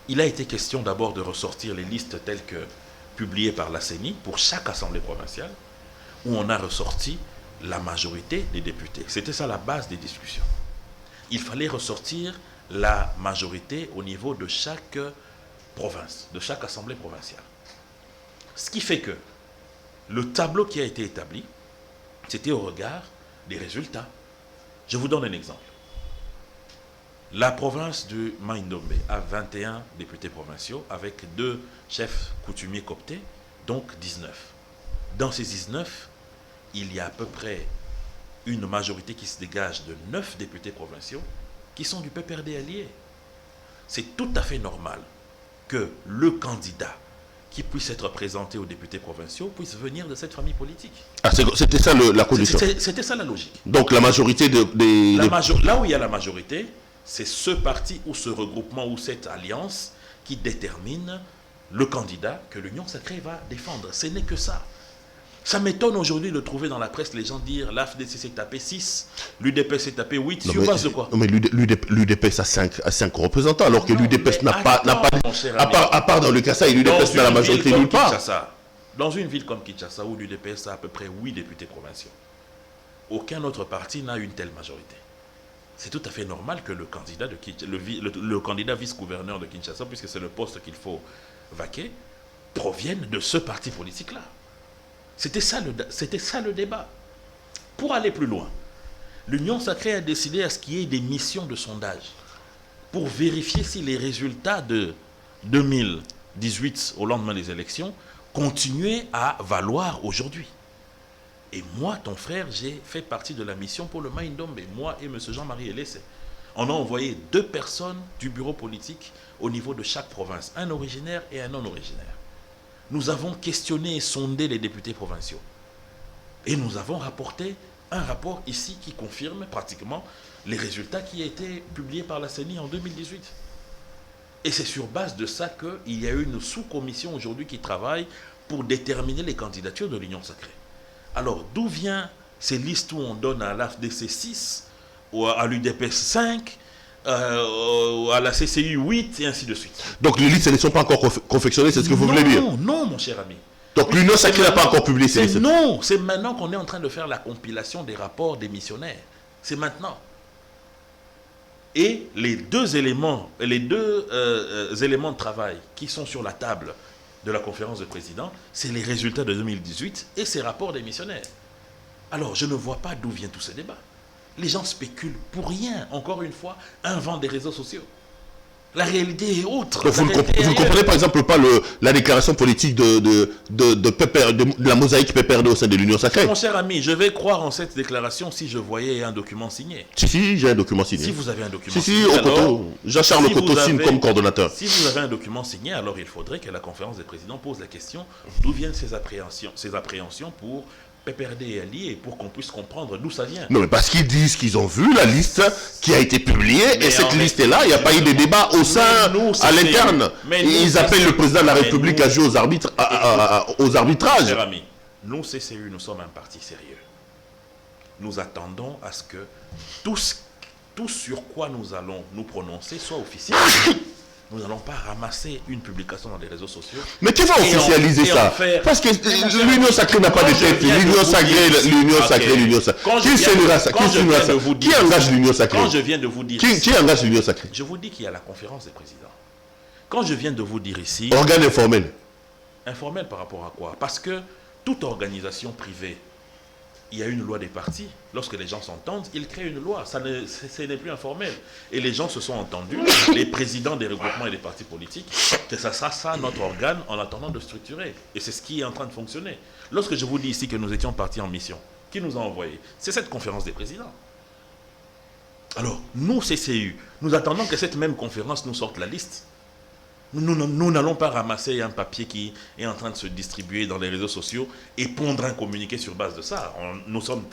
Il a été question d'abord de ressortir les listes telles que publiées par la CENI pour chaque assemblée provinciale, où on a ressorti la majorité des députés. C'était ça la base des discussions. Il fallait ressortir la majorité au niveau de chaque province, de chaque assemblée provinciale. Ce qui fait que le tableau qui a été établi, c'était au regard des résultats. Je vous donne un exemple. La province du Maïndombe a 21 députés provinciaux avec 2 chefs coutumiers cooptés, donc 19. Dans ces 19, il y a à peu près une majorité qui se dégage de 9 députés provinciaux qui sont du PPRD allié. C'est tout à fait normal que le candidat qui puisse être présenté aux députés provinciaux puisse venir de cette famille politique. Ah, c'était ça la condition. C'était ça la logique. Donc la majorité là où il y a la majorité, c'est ce parti ou ce regroupement ou cette alliance qui détermine le candidat que l'Union sacrée va défendre. Ce n'est que ça. Ça m'étonne aujourd'hui de trouver dans la presse les gens dire l'AFDC s'est tapé 6, l'UDPS s'est tapé 8, sur base de quoi? Non mais l'UDPS a 5 représentants, alors que l'UDPS n'a pas à part dans le Kassa, et l'UDPS n'a la majorité nulle part. Dans une ville comme Kinshasa, où l'UDPS a à peu près 8 députés provinciaux, aucun autre parti n'a une telle majorité. c'est tout à fait normal que le candidat, le candidat vice-gouverneur de Kinshasa, puisque c'est le poste qu'il faut vaquer, provienne de ce parti politique-là. C'était ça le débat. Pour aller plus loin, l'Union sacrée a décidé à ce qu'il y ait des missions de sondage pour vérifier si les résultats de 2018, au lendemain des élections, continuaient à valoir aujourd'hui. Et moi, ton frère, j'ai fait partie de la mission pour le Maïndombe, moi et M. Jean-Marie Elessé. On a envoyé 2 personnes du bureau politique au niveau de chaque province, un originaire et un non originaire. Nous avons questionné et sondé les députés provinciaux. Et nous avons rapporté un rapport ici qui confirme pratiquement les résultats qui ont été publiés par la CENI en 2018. Et c'est sur base de ça qu'il y a une sous-commission aujourd'hui qui travaille pour déterminer les candidatures de l'Union sacrée. Alors, d'où viennent ces listes où on donne à l'AFDC 6, ou à l'UDPS 5, à la CCU 8 et ainsi de suite. Donc les listes ne sont pas encore confectionnées, c'est ce que vous voulez dire? Non, mon cher ami. Donc l'Union sacrée n'a pas encore publié ces listes? Non, c'est maintenant qu'on est en train de faire la compilation des rapports des missionnaires. C'est maintenant. Et les deux éléments de travail qui sont sur la table de la conférence de présidents, c'est les résultats de 2018 et ces rapports des missionnaires. Alors, je ne vois pas d'où vient tous ces débats. Les gens spéculent pour rien, encore une fois, inventent des réseaux sociaux. La réalité est autre. Donc vous ne comprenez par exemple pas la déclaration politique de la mosaïque PPRD au sein de l'Union sacrée? Mon cher ami, je vais croire en cette déclaration si je voyais un document signé. Si, j'ai un document signé. Si vous avez un document signé. Jean-Charles Okoto signe comme coordonnateur. Si vous avez un document signé, alors il faudrait que la conférence des présidents pose la question d'où viennent ces appréhensions pour PPRD et alliés, pour qu'on puisse comprendre d'où ça vient. Non, mais parce qu'ils disent qu'ils ont vu la liste qui a été publiée, et cette liste-là, il n'y a pas eu de débat au sein, à l'interne. Ils appellent le président de la République à jouer aux arbitrages. Cher ami, nous, CCU, nous sommes un parti sérieux. Nous attendons à ce que tout sur quoi nous allons nous prononcer soit officiel. Nous n'allons pas ramasser une publication dans les réseaux sociaux. Mais qui va officialiser ça? Parce que l'Union sacrée n'a pas de tête. L'Union sacrée. Qui signera ça? Qui engage l'Union sacrée? Quand je viens de vous dire qui engage l'Union sacrée? Je vous dis qu'il y a la conférence des présidents. Quand je viens de vous dire ici... Organe informel. Informel par rapport à quoi? Parce que toute organisation privée, il y a une loi des partis. Lorsque les gens s'entendent, ils créent une loi. Ce n'est plus informel. Et les gens se sont entendus, les présidents des regroupements et des partis politiques, que ça sera ça notre organe en attendant de structurer. Et c'est ce qui est en train de fonctionner. Lorsque je vous dis ici que nous étions partis en mission, qui nous a envoyés? C'est cette conférence des présidents. Alors, nous, CCU, nous attendons que cette même conférence nous sorte la liste. Nous n'allons pas ramasser un papier qui est en train de se distribuer dans les réseaux sociaux et pondre un communiqué sur base de ça. Nous sommes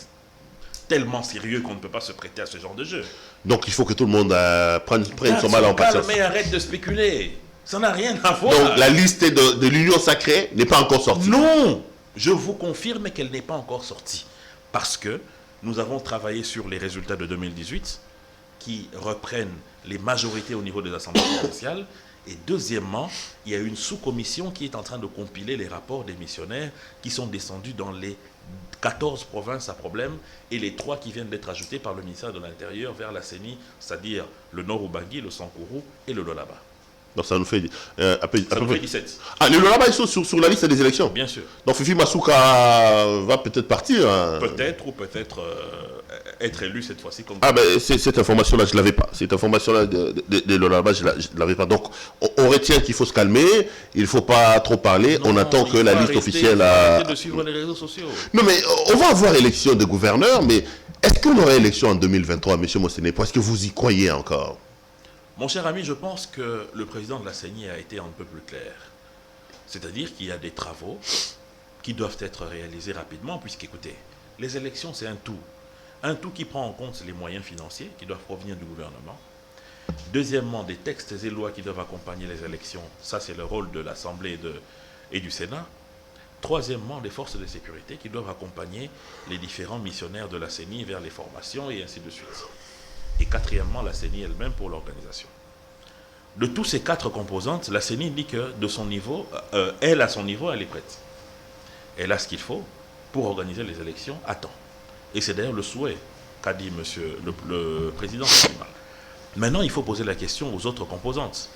tellement sérieux qu'on ne peut pas se prêter à ce genre de jeu. Donc il faut que tout le monde prenne son mal en patience. Mais arrête de spéculer. Ça n'a rien à voir. Donc la liste de l'Union sacrée n'est pas encore sortie? Non, je vous confirme qu'elle n'est pas encore sortie. Parce que nous avons travaillé sur les résultats de 2018 qui reprennent les majorités au niveau des assemblées provinciales. Et deuxièmement, il y a une sous-commission qui est en train de compiler les rapports des missionnaires qui sont descendus dans les 14 provinces à problème et les 3 qui viennent d'être ajoutés par le ministère de l'Intérieur vers la CENI, c'est-à-dire le Nord Ubangi, le Sankourou et le Lolaba. Donc ça nous fait, à peu près 17. Ah, les Lolaba, ils sont sur la liste des élections? Bien sûr. Donc Fifi Masuka va peut-être partir. Peut-être, ou peut-être être élu cette fois-ci. Ah ben cette information-là, je ne l'avais pas. Cette information-là de Lolaba, je ne l'avais pas. Donc on retient qu'il faut se calmer, il ne faut pas trop parler, on attend que la liste officielle... Il faut arrêter de suivre les réseaux sociaux. Non mais on va avoir élection de gouverneurs, mais est-ce qu'on aura élection en 2023, M. Mossenepo? Est-ce que vous y croyez encore? Mon cher ami, je pense que le président de la CENI a été un peu plus clair. C'est-à-dire qu'il y a des travaux qui doivent être réalisés rapidement, puisqu'écoutez, les élections, c'est un tout. Un tout qui prend en compte les moyens financiers qui doivent provenir du gouvernement. Deuxièmement, des textes et lois qui doivent accompagner les élections. Ça, c'est le rôle de l'Assemblée et du Sénat. Troisièmement, des forces de sécurité qui doivent accompagner les différents missionnaires de la CENI vers les formations et ainsi de suite. Et quatrièmement, la CENI elle-même pour l'organisation. De tous ces 4 composantes, la CENI dit que de son niveau, elle à son niveau, elle est prête. Elle a ce qu'il faut pour organiser les élections à temps. Et c'est d'ailleurs le souhait qu'a dit monsieur le président Kadima. Maintenant, il faut poser la question aux autres composantes.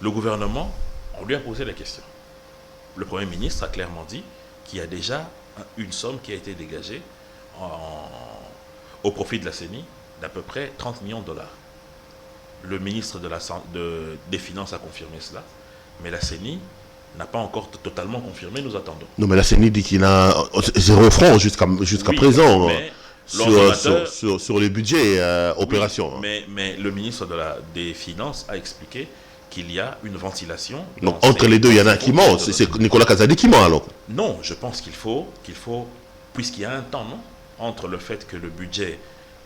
Le gouvernement, on lui a posé la question. Le Premier ministre a clairement dit qu'il y a déjà une somme qui a été dégagée au profit de la CENI d'à peu près 30 millions de dollars. Le ministre des Finances a confirmé cela, mais la CENI n'a pas encore totalement confirmé, nous attendons. Non, mais la CENI dit qu'il a 0 francs jusqu'à présent sur les budgets opérations. Mais le ministre des Finances a expliqué qu'il y a une ventilation. Donc entre les deux, il y en a un qui ment. C'est Nicolas Kazadi qui ment alors? Non, je pense qu'il faut, puisqu'il y a un temps, non, entre le fait que le budget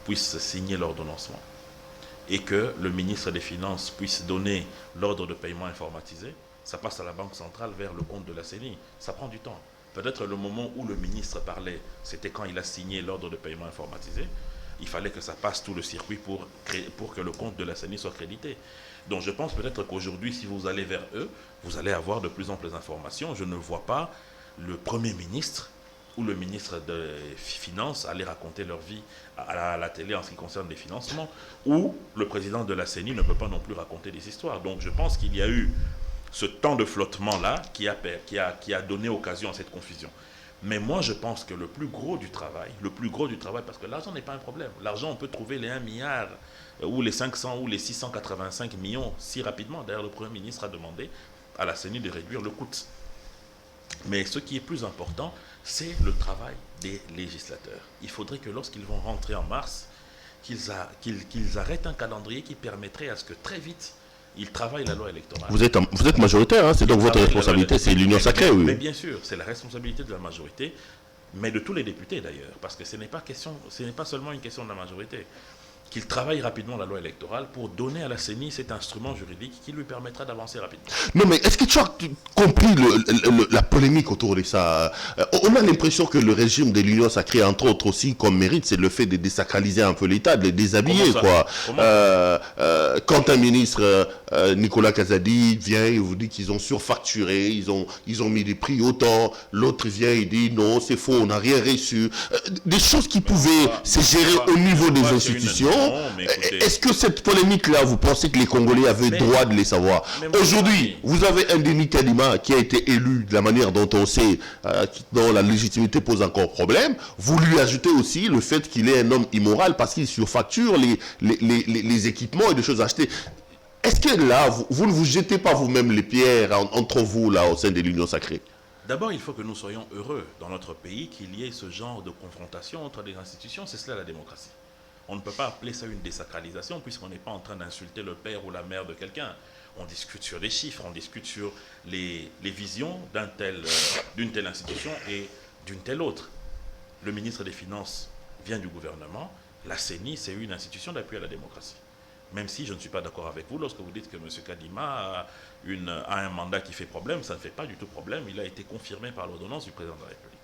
puisse signer l'ordonnancement et que le ministre des Finances puisse donner l'ordre de paiement informatisé, ça passe à la Banque centrale vers le compte de la CENI. Ça prend du temps. Peut-être le moment où le ministre parlait, c'était quand il a signé l'ordre de paiement informatisé. Il fallait que ça passe tout le circuit pour que le compte de la CENI soit crédité. Donc je pense peut-être qu'aujourd'hui, si vous allez vers eux, vous allez avoir de plus en plus d'informations. Je ne vois pas le Premier ministre ou le ministre des Finances aller raconter leur vie à la télé en ce qui concerne les financements, ou le président de la CENI ne peut pas non plus raconter des histoires. Donc je pense qu'il y a eu ce temps de flottement-là qui a donné occasion à cette confusion. Mais moi, je pense que le plus gros du travail, parce que l'argent n'est pas un problème. L'argent, on peut trouver les 1 milliard ou les 500 ou les 685 millions si rapidement. D'ailleurs, le Premier ministre a demandé à la CENI de réduire le coût. Mais ce qui est plus important, c'est le travail des législateurs. Il faudrait que lorsqu'ils vont rentrer en mars, qu'ils arrêtent un calendrier qui permettrait à ce que très vite, ils travaillent la loi électorale. Vous êtes majoritaire, hein, c'est donc votre responsabilité, c'est l'union sacrée, oui. Mais bien sûr, c'est la responsabilité de la majorité, mais de tous les députés d'ailleurs, parce que ce n'est pas seulement une question de la majorité. Qu'ils travaillent rapidement la loi électorale pour donner à la CENI cet instrument juridique qui lui permettra d'avancer rapidement. Non, mais est-ce que tu as compris la polémique autour de ça? On a l'impression que le régime de l'Union sacrée, entre autres aussi, comme mérite, c'est le fait de désacraliser un peu l'État, de les déshabiller, quoi. Quand un ministre, Nicolas Kazadi, vient et vous dit qu'ils ont surfacturé, ils ont mis des prix autant, l'autre vient et dit non, c'est faux, on n'a rien reçu. Des choses qui pouvaient se gérer au niveau des institutions. Est-ce que cette polémique-là, vous pensez que les Congolais avaient droit de les savoir? Aujourd'hui, vous avez un Denis Kadima qui a été élu de la manière dont on sait, dont la légitimité pose encore problème. Vous lui ajoutez aussi le fait qu'il est un homme immoral parce qu'il surfacture les équipements et des choses achetées. Est-ce que là, vous ne vous jetez pas vous-même les pierres entre vous, là, au sein de l'Union sacrée? D'abord, il faut que nous soyons heureux dans notre pays qu'il y ait ce genre de confrontation entre les institutions. C'est cela la démocratie. On ne peut pas appeler ça une désacralisation puisqu'on n'est pas en train d'insulter le père ou la mère de quelqu'un. On discute sur des chiffres, on discute sur les visions d'une telle institution et d'une telle autre. Le ministre des Finances vient du gouvernement. La CENI, c'est une institution d'appui à la démocratie. Même si je ne suis pas d'accord avec vous lorsque vous dites que M. Kadima a un mandat qui fait problème, ça ne fait pas du tout problème. Il a été confirmé par l'ordonnance du président de la République.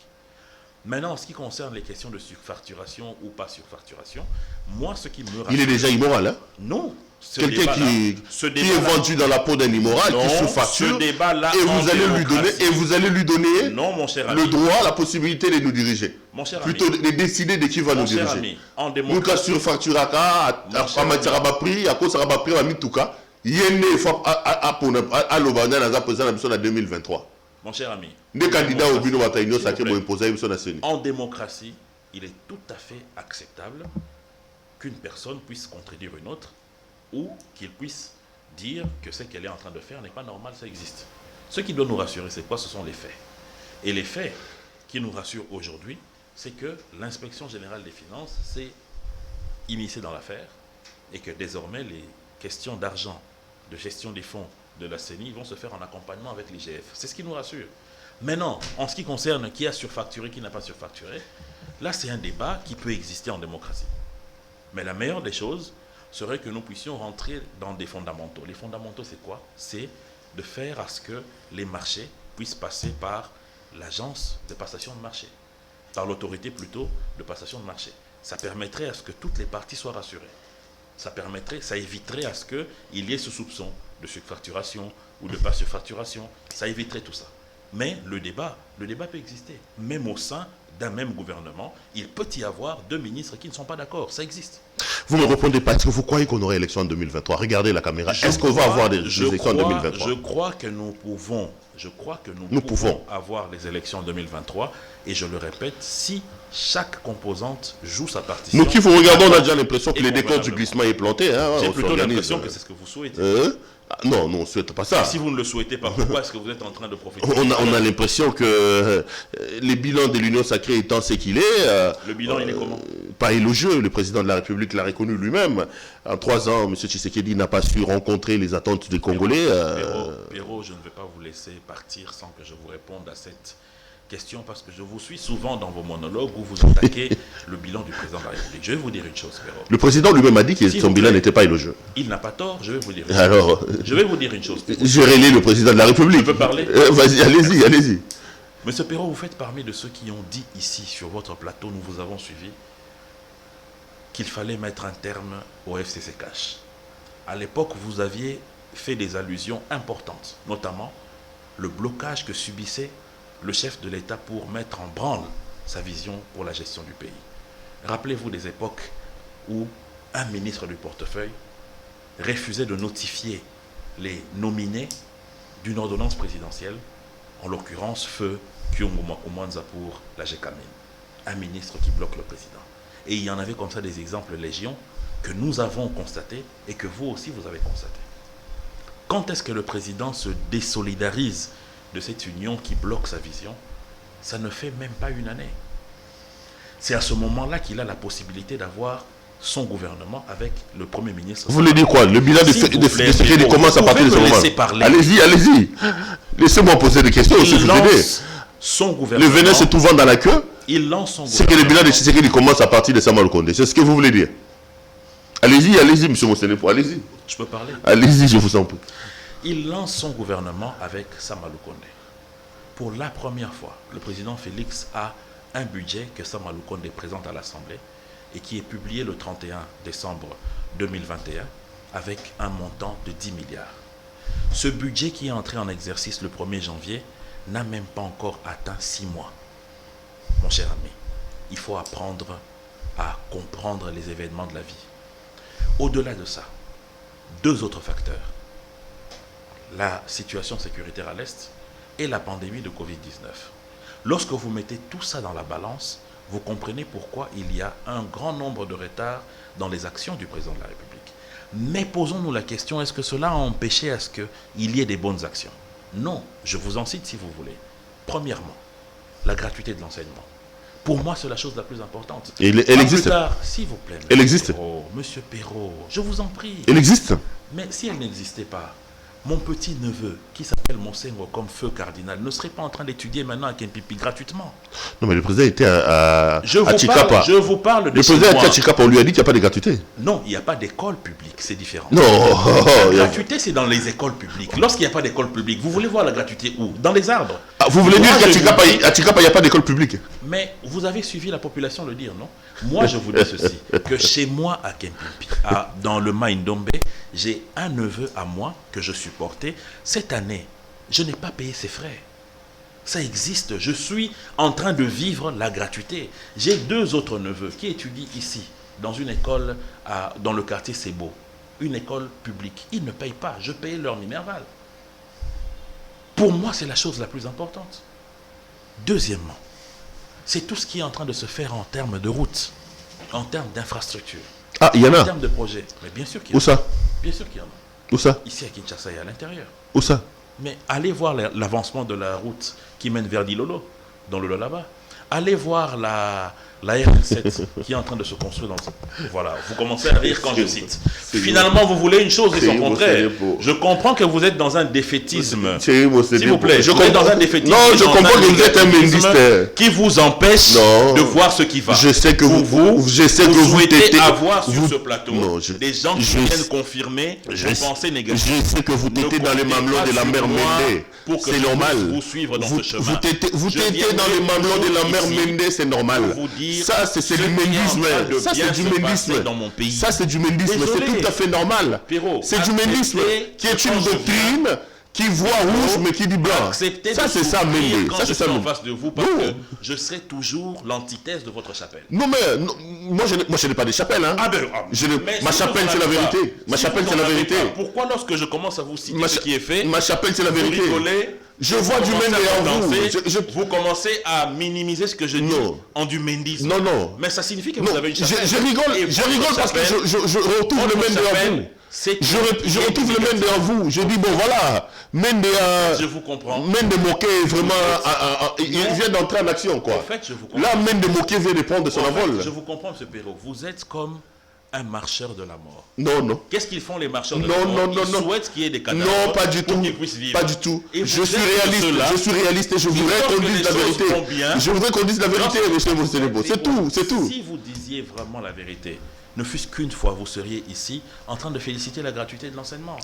Maintenant, en ce qui concerne les questions de surfacturation ou pas surfacturation, moi, ce qui me rassure... Il est déjà immoral, hein? Non. Quelqu'un qui est vendu dans la peau d'un immoral, qui surfacture, et vous allez lui donner non, mon cher ami, le droit, la possibilité de nous diriger. Mon cher plutôt ami, de décider de qui va nous diriger. Ami, en démocratie... Nous, surfacturaka, à Matiraba prix, à cause de Saraba prix, à Mitouka, il y a une 2023. Mon cher ami, en démocratie, il est tout à fait acceptable qu'une personne puisse contredire une autre ou qu'il puisse dire que ce qu'elle est en train de faire n'est pas normal, ça existe. Ce qui doit nous rassurer, c'est quoi? Ce sont les faits. Et les faits qui nous rassurent aujourd'hui, c'est que l'inspection générale des finances s'est immiscée dans l'affaire et que désormais les questions d'argent, de gestion des fonds de la CENI vont se faire en accompagnement avec l'IGF. C'est ce qui nous rassure. Maintenant, en ce qui concerne qui a surfacturé, qui n'a pas surfacturé, là c'est un débat qui peut exister en démocratie. Mais la meilleure des choses serait que nous puissions rentrer dans des fondamentaux. Les fondamentaux, c'est quoi? C'est de faire à ce que les marchés puissent passer par l'agence de passation de marché, par l'autorité plutôt de passation de marché. Ça permettrait à ce que toutes les parties soient rassurées. Ça éviterait à ce qu'il y ait ce soupçon de surfacturation ou de pas surfacturation. Ça éviterait tout ça. Mais le débat peut exister. Même au sein d'un même gouvernement, il peut y avoir deux ministres qui ne sont pas d'accord. Ça existe. Vous ne me répondez pas. Est-ce que vous croyez qu'on aurait élection en 2023? Regardez la caméra. Est-ce qu'on va avoir des élections en 2023? Je crois que nous pouvons avoir les élections en 2023. Et je le répète, si chaque composante joue sa partition... Nous qui vous regardons, on a déjà l'impression que les décomptes du glissement est planté. Hein, j'ai plutôt l'impression que c'est ce que vous souhaitez. Non, on ne souhaite pas ça. Et si vous ne le souhaitez pas, pourquoi est-ce que vous êtes en train de profiter? On a l'impression que les bilans de l'Union sacrée étant ce qu'il est... le bilan, il est comment? Pas élogieux. Le président de la République l'a reconnu lui-même. En 3 ans, M. Tshisekedi n'a pas su rencontrer les attentes des Congolais. Péro, je ne vais pas vous laisser partir sans que je vous réponde à cette question, parce que je vous suis souvent dans vos monologues où vous attaquez le bilan du président de la République. Je vais vous dire une chose, Péro. Le président lui-même a dit que son bilan n'était pas élogieux. Il n'a pas tort, je vais vous dire une chose. Je vais vous dire une chose. Gérez-les, le président de la République. Je peux parler? Vas-y, allez-y. Monsieur Péro, vous faites parmi de ceux qui ont dit ici, sur votre plateau, nous vous avons suivi, qu'il fallait mettre un terme au FCC Cash. À l'époque, vous aviez fait des allusions importantes, notamment le blocage que subissait le chef de l'État pour mettre en branle sa vision pour la gestion du pays. Rappelez-vous des époques où un ministre du portefeuille refusait de notifier les nominés d'une ordonnance présidentielle, en l'occurrence feu Kyunguma Koumanza pour la GECAMIN, un ministre qui bloque le président. Et il y en avait comme ça des exemples légion que nous avons constatés et que vous aussi vous avez constaté. Quand est-ce que le président se désolidarise de cette union qui bloque sa vision? Ça ne fait même pas une année. C'est à ce moment-là qu'il a la possibilité d'avoir son gouvernement avec le Premier ministre. Vous voulez dire quoi? Le bilan de ce qu'il commence à partir de ce moment. Allez-y. Laissez-moi poser des questions aussi. Son gouvernement. Le venin se trouvant dans la queue. Il lance son gouvernement. C'est que le bilan de Tshisekedi commence à partir de Sama Lukonde. C'est ce que vous voulez dire? Allez-y, M. Mossenepo, allez-y. Je peux parler? Allez-y, je vous en prie. Il lance son gouvernement avec Sama Lukonde. Pour la première fois, le président Félix a un budget que Sama Lukonde présente à l'Assemblée et qui est publié le 31 décembre 2021 avec un montant de 10 milliards. Ce budget qui est entré en exercice le 1er janvier n'a même pas encore atteint 6 mois. Mon cher ami, il faut apprendre à comprendre les événements de la vie. Au-delà de ça, 2 autres facteurs. La situation sécuritaire à l'Est et la pandémie de Covid-19. Lorsque vous mettez tout ça dans la balance, vous comprenez pourquoi il y a un grand nombre de retards dans les actions du président de la République. Mais posons-nous la question, est-ce que cela a empêché à ce qu'il y ait des bonnes actions? Non, je vous en cite si vous voulez. Premièrement, la gratuité de l'enseignement. Pour moi, c'est la chose la plus importante. Et elle existe. S'il vous plaît. Elle existe. Monsieur Perrault, je vous en prie. Elle existe. Mais si elle n'existait pas, mon petit-neveu, qui s'appelle Monsengo comme feu cardinal, ne serait pas en train d'étudier maintenant à Kenpipi gratuitement. Non, mais le président était à Chikapa. Je vous parle de... Le président était à Chikapa, on lui a dit qu'il n'y a pas de gratuité. Non, il n'y a pas d'école publique, c'est différent. Non. La gratuité, c'est dans les écoles publiques. Lorsqu'il n'y a pas d'école publique, vous voulez voir la gratuité où? Dans les arbres. Vous voulez dire qu'à Chikapa, il n'y a pas d'école publique? Mais vous avez suivi la population le dire, non? Moi, je vous dis ceci, que chez moi à Kenpipi, dans le Maïndombe, j'ai un neveu à moi que je supportais. Cette année, je n'ai pas payé ses frais. Ça existe. Je suis en train de vivre la gratuité. J'ai 2 autres neveux qui étudient ici, dans une école dans le quartier Sebo, une école publique. Ils ne payent pas. Je paye leur Minerval. Pour moi, c'est la chose la plus importante. Deuxièmement, c'est tout ce qui est en train de se faire en termes de routes, en termes d'infrastructures. Ah, il y en a. En termes de projets. Mais bien sûr qu'il y en a. Où ça? Bien sûr qu'il y en a. Où ça? Ici à Kinshasa et à l'intérieur. Où ça? Mais allez voir l'avancement de la route qui mène vers Dilolo, dans le là-bas. Allez voir la RN7 qui est en train de se construire dans ce... Voilà, vous commencez à rire quand je cite. Finalement, vous voulez une chose et son contraire. Je comprends que vous êtes dans un défaitisme. S'il vous plaît, vous êtes dans un défaitisme. Non, je comprends que vous êtes un ministère qui vous empêche de voir ce qui va. Je sais que vous souhaitez avoir sur ce plateau des gens qui viennent confirmer vos pensées négatives. Je sais que vous tétez dans les mamelons de la mer Méndé. C'est normal. Vous suivre dans ce chemin. Vous tétez dans les mamelons de la mer Méndé, c'est normal. Ça, c'est du mendisme. Ça, c'est du mendisme. Ça, c'est du mendisme. C'est tout à fait normal. C'est du mendisme qui est une doctrine qui voit rouge mais qui dit blanc. Acceptez Ça, c'est ça, Mende. Quand Ça, je c'est suis ça. en face de vous, parce Non. que je serai toujours l'antithèse de votre chapelle. Non, mais moi, je n'ai pas de chapelle. Hein. Ma chapelle, c'est la vérité. Ma chapelle, c'est la vérité. Pourquoi lorsque je commence à vous citer ce qui est fait, ma chapelle, c'est la vérité. vous rigolez, je vois du Mende en vous. Vous commencez à minimiser ce que je dis en du mendisme. Non, non. Mais ça signifie que vous avez une chapelle. Je rigole parce que je retrouve le Mende en vous. Je retrouve le Mende en vous. Je dis, bon, voilà. Mende je vous comprends. Mende Moké, vraiment, il vient d'entrer en action, quoi. En fait, je vous comprends. Là, Mende Moké vient de prendre son envol. Je vous comprends, M. Perrault. Vous êtes comme un marcheur de la mort. Non, non. Qu'est-ce qu'ils font les marcheurs de la mort? Ils souhaitent qu'il y ait des cadavres. Non, pas du tout. Pour qu'ils puissent vivre. Pas du tout. Et je suis réaliste et je voudrais qu'on dise la vérité. Je voudrais qu'on dise la vérité, monsieur Monsenebo. C'est tout, c'est tout. Si vous disiez vraiment la vérité, ne fût-ce qu'une fois, vous seriez ici en train de féliciter la gratuité de l'enseignement.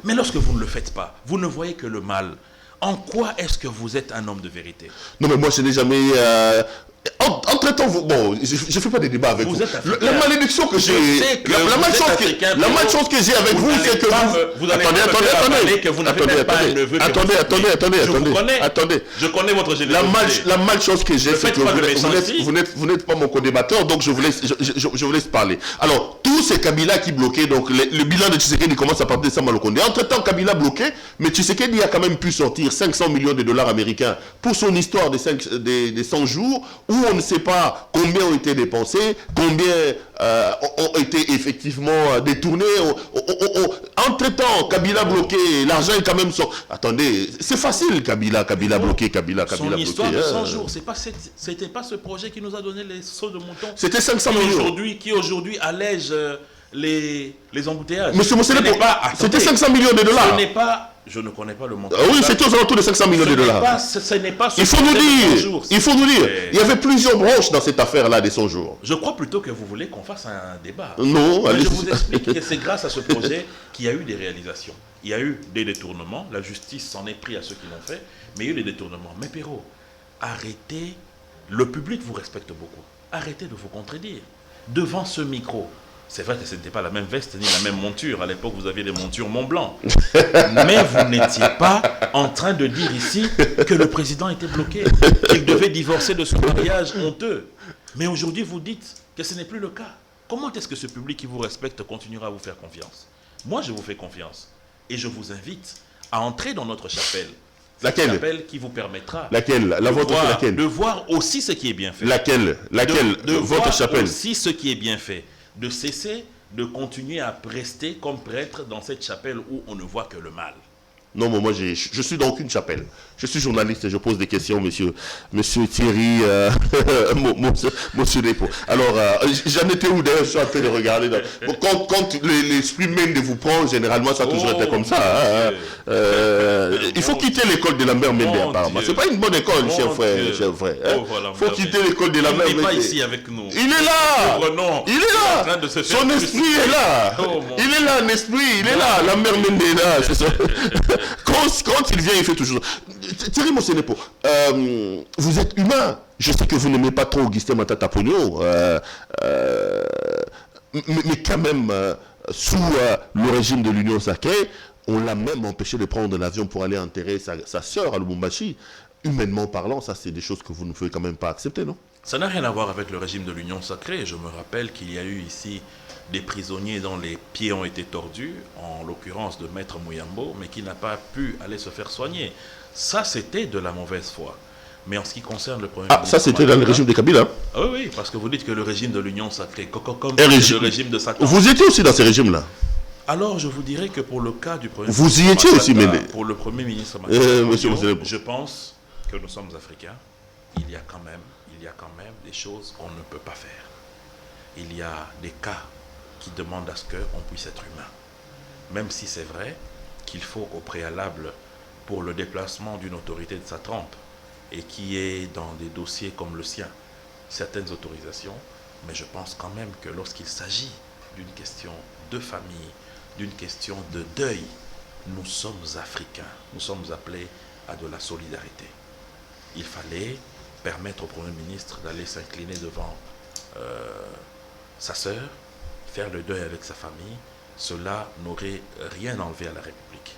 Mais lorsque vous ne le faites pas, vous ne voyez que le mal. En quoi est-ce que vous êtes un homme de vérité? Non, mais moi, je n'ai jamais... Entre-temps, bon, je ne fais pas des débats avec vous. La malédiction que j'ai... La malchance que j'ai avec vous, c'est que vous... Attendez. Je connais votre générosité. La malchance que j'ai, c'est que vous n'êtes pas mon co-débatteur, donc je vous laisse parler. Alors, tous ces Kabila qui bloquaient, donc le bilan de Tshisekedi commence à partir de Samba Lokonde. Entre-temps, Kabila bloqué, mais Tshisekedi a quand même pu sortir 500 millions de dollars américains pour son histoire des 100 jours, où on ne sait pas combien ont été dépensés, combien ont été effectivement détournés. Entre-temps, Kabila bloqué, l'argent est quand même sorti. Attendez, c'est facile, Kabila bloqué, Kabila son bloqué. Histoire de 100 jours, c'était pas ce projet qui nous a donné les sauts de mouton. C'était 500 millions. Qui aujourd'hui allège les embouteillages. Monsieur Monsenebo, c'était 500 millions de dollars. Ce n'est pas... Je ne connais pas le montant. Oui, c'était aux alentours de 500 millions de dollars. Ce n'est pas il faut nous dire, il y avait plusieurs branches dans cette affaire-là des 100 jours. Je crois plutôt que vous voulez qu'on fasse un débat. Non, allez. Je vous explique que c'est grâce à ce projet qu'il y a eu des réalisations. Il y a eu des détournements, la justice s'en est pris à ceux qui l'ont fait, mais il y a eu des détournements. Mais Perrault, arrêtez, le public vous respecte beaucoup. Arrêtez de vous contredire. Devant ce micro, c'est vrai que ce n'était pas la même veste ni la même monture. À l'époque, vous aviez des montures Mont-Blanc. Mais vous n'étiez pas en train de dire ici que le président était bloqué, qu'il devait divorcer de son mariage honteux. Mais aujourd'hui, vous dites que ce n'est plus le cas. Comment est-ce que ce public qui vous respecte continuera à vous faire confiance? Moi, je vous fais confiance. Et je vous invite à entrer dans notre chapelle. Laquelle? Une chapelle qui vous permettra de voir aussi ce qui est bien fait. Laquelle de votre voir chapelle aussi ce qui est bien fait. De cesser de continuer à rester comme prêtre dans cette chapelle où on ne voit que le mal. Non, mais moi, je suis dans aucune chapelle. Je suis journaliste et je pose des questions, monsieur Thierry, monsieur Dépôt. Alors, j'en étais où d'ailleurs? Je suis en train de regarder. Bon, quand l'esprit Mende vous prend, généralement, ça a toujours été comme ça. Il faut quitter l'école de la mère Mende, apparemment. C'est pas une bonne école, cher frère. Il faut quitter l'école de la mère Mende. Il n'est pas ici avec nous. Il est là. Il est là. Son esprit est là. Il est là, un esprit. Il est là. La mère Mende est là. C'est ça. Quand il vient, il fait toujours... Thierry Monsenebo, vous êtes humain. Je sais que vous n'aimez pas trop Augustin Matata Pogno, mais quand même, sous le régime de l'Union sacrée, on l'a même empêché de prendre l'avion pour aller enterrer sa sœur à Lubumbashi. Humainement parlant, ça c'est des choses que vous ne pouvez quand même pas accepter, non? Ça n'a rien à voir avec le régime de l'Union sacrée. Je me rappelle qu'il y a eu ici des prisonniers dont les pieds ont été tordus, en l'occurrence de Maître Mouyambo, mais qui n'a pas pu aller se faire soigner. Ça, c'était de la mauvaise foi. Mais en ce qui concerne le Premier ministre... ça c'était dans le régime de Kabila? Oui, parce que vous dites que le régime de l'Union sacrée, comme le régime de Satan... Vous étiez aussi dans ces régimes-là? Alors, je vous dirais que pour le cas du Premier ministre... Vous y étiez aussi, mais... Pour le Premier ministre, je pense que nous sommes africains. Il y a quand même des choses qu'on ne peut pas faire. Il y a des cas qui demandent à ce qu'on puisse être humain. Même si c'est vrai qu'il faut au préalable, pour le déplacement d'une autorité de sa trempe, et qui est dans des dossiers comme le sien, certaines autorisations, mais je pense quand même que lorsqu'il s'agit d'une question de famille, d'une question de deuil, nous sommes africains, nous sommes appelés à de la solidarité. Il fallait permettre au Premier ministre d'aller s'incliner devant sa sœur, faire le deuil avec sa famille. Cela n'aurait rien enlevé à la République.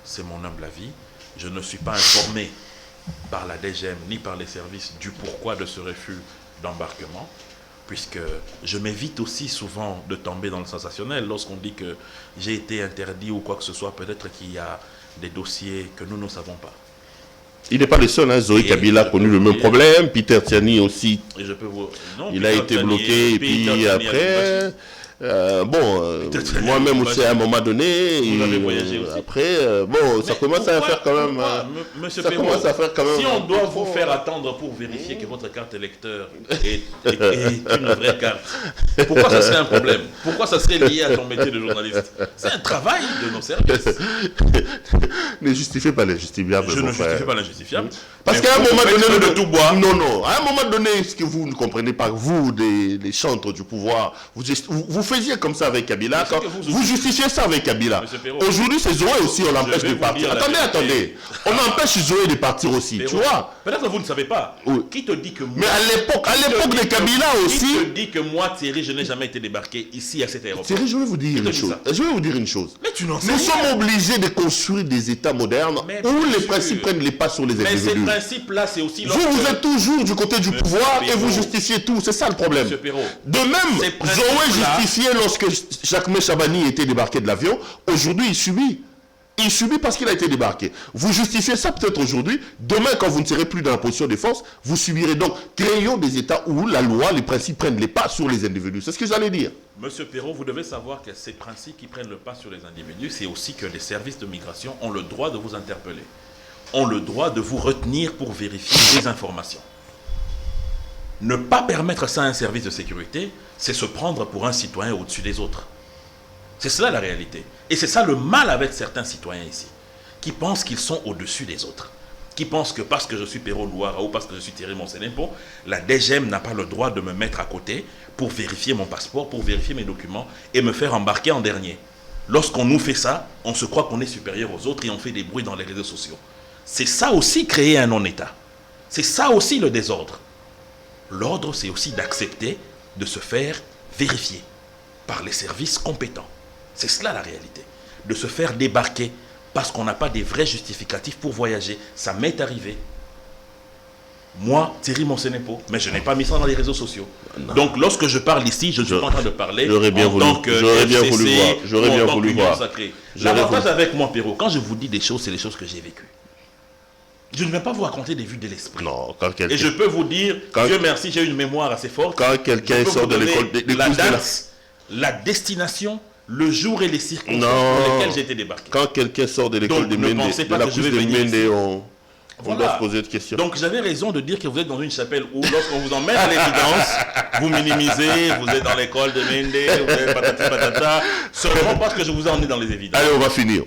c'est mon humble avis. Je ne suis pas informé par la DGM ni par les services du pourquoi de ce refus d'embarquement, puisque je m'évite aussi souvent de tomber dans le sensationnel. Lorsqu'on dit que j'ai été interdit ou quoi que ce soit, peut-être qu'il y a des dossiers que nous ne savons pas. Il n'est pas le seul, hein. Zoé Kabila a connu le même problème, Peter Tiani aussi, Et je peux vous... non, il Peter a été Tiani bloqué, et puis Peter Tiani après... moi-même aussi à un moment donné, Vous avez voyagé aussi. après, ça commence à faire quand même... Monsieur ça Perrault, commence à faire quand même... si on doit vous faire attendre pour vérifier que votre carte électeur est une vraie carte, pourquoi ça serait un problème? Pourquoi ça serait lié à ton métier de journaliste? C'est un travail de nos services. Ne justifiez pas l'injustifiable. Je ne justifie pas l'injustifiable. Parce qu'à un moment donné, de tout bois. Non. À un moment donné, ce que vous ne comprenez pas, vous, les chantres du pouvoir, vous faisiez comme ça avec Kabila. Vous justifiez ça avec Kabila. Aujourd'hui, c'est Zoé aussi, on l'empêche de partir. Attendez. On empêche Zoé de partir aussi, tu vois. Peut-être que vous ne savez pas. Oui. Qui te dit que moi... Mais à l'époque de Kabila aussi... Qui te dit que moi, Thierry, je n'ai jamais été débarqué ici à cet aéroport? Thierry, je vais vous dire une chose. Mais tu n'en sais Nous rien. sommes obligés de construire des États modernes où les principes prennent les pas sur les Mais ces individus. principes-là, c'est aussi... Vous êtes toujours du côté du pouvoir et vous Perrault. justifiez tout. C'est ça le problème. Monsieur Perrault, De même, ces principes-là- Zoé justifiait lorsque Jacques Chabani était débarqué de l'avion. Aujourd'hui, il subit. Il subit parce qu'il a été débarqué. Vous justifiez ça peut-être aujourd'hui. Demain, quand vous ne serez plus dans la position de force, vous subirez. Donc, créons des États où la loi, les principes prennent les pas sur les individus. C'est ce que j'allais dire. Monsieur Perrault, vous devez savoir que ces principes qui prennent le pas sur les individus, c'est aussi que les services de migration ont le droit de vous interpeller, ont le droit de vous retenir pour vérifier des informations. Ne pas permettre ça à un service de sécurité, c'est se prendre pour un citoyen au-dessus des autres. C'est cela la réalité. Et c'est ça le mal avec certains citoyens ici, qui pensent qu'ils sont au-dessus des autres, qui pensent que parce que je suis Perrault Louara ou parce que je suis Thierry Monsenempo, la DGM n'a pas le droit de me mettre à côté pour vérifier mon passeport, pour vérifier mes documents et me faire embarquer en dernier. Lorsqu'on nous fait ça, on se croit qu'on est supérieur aux autres et on fait des bruits dans les réseaux sociaux. C'est ça aussi créer un non-État. C'est ça aussi le désordre. L'ordre, c'est aussi d'accepter de se faire vérifier par les services compétents. C'est cela la réalité. De se faire débarquer parce qu'on n'a pas des vrais justificatifs pour voyager. Ça m'est arrivé. Moi, Thierry Monsenempo, mais je n'ai pas mis ça dans les réseaux sociaux. Non. Donc lorsque je parle ici, je ne suis pas en train de parler en tant que FCC, j'aurais bien voulu voir. L'avantage avec moi, Perrault, quand je vous dis des choses, c'est les choses que j'ai vécues. Je ne vais pas vous raconter des vues de l'esprit. Non, et je peux vous dire, Dieu merci, j'ai une mémoire assez forte. Quand quelqu'un sort de l'école, la date, la destination, le jour et les circonstances pour lesquelles j'ai été débarqué. Quand quelqu'un sort de l'école de Mende, de la pousse de Mende, on doit se poser de questions. Donc j'avais raison de dire que vous êtes dans une chapelle où lorsqu'on vous emmène à l'évidence, vous minimisez, vous êtes dans l'école de Mende, vous êtes patati patata, seulement parce que je vous ai emmené dans les évidences. Allez,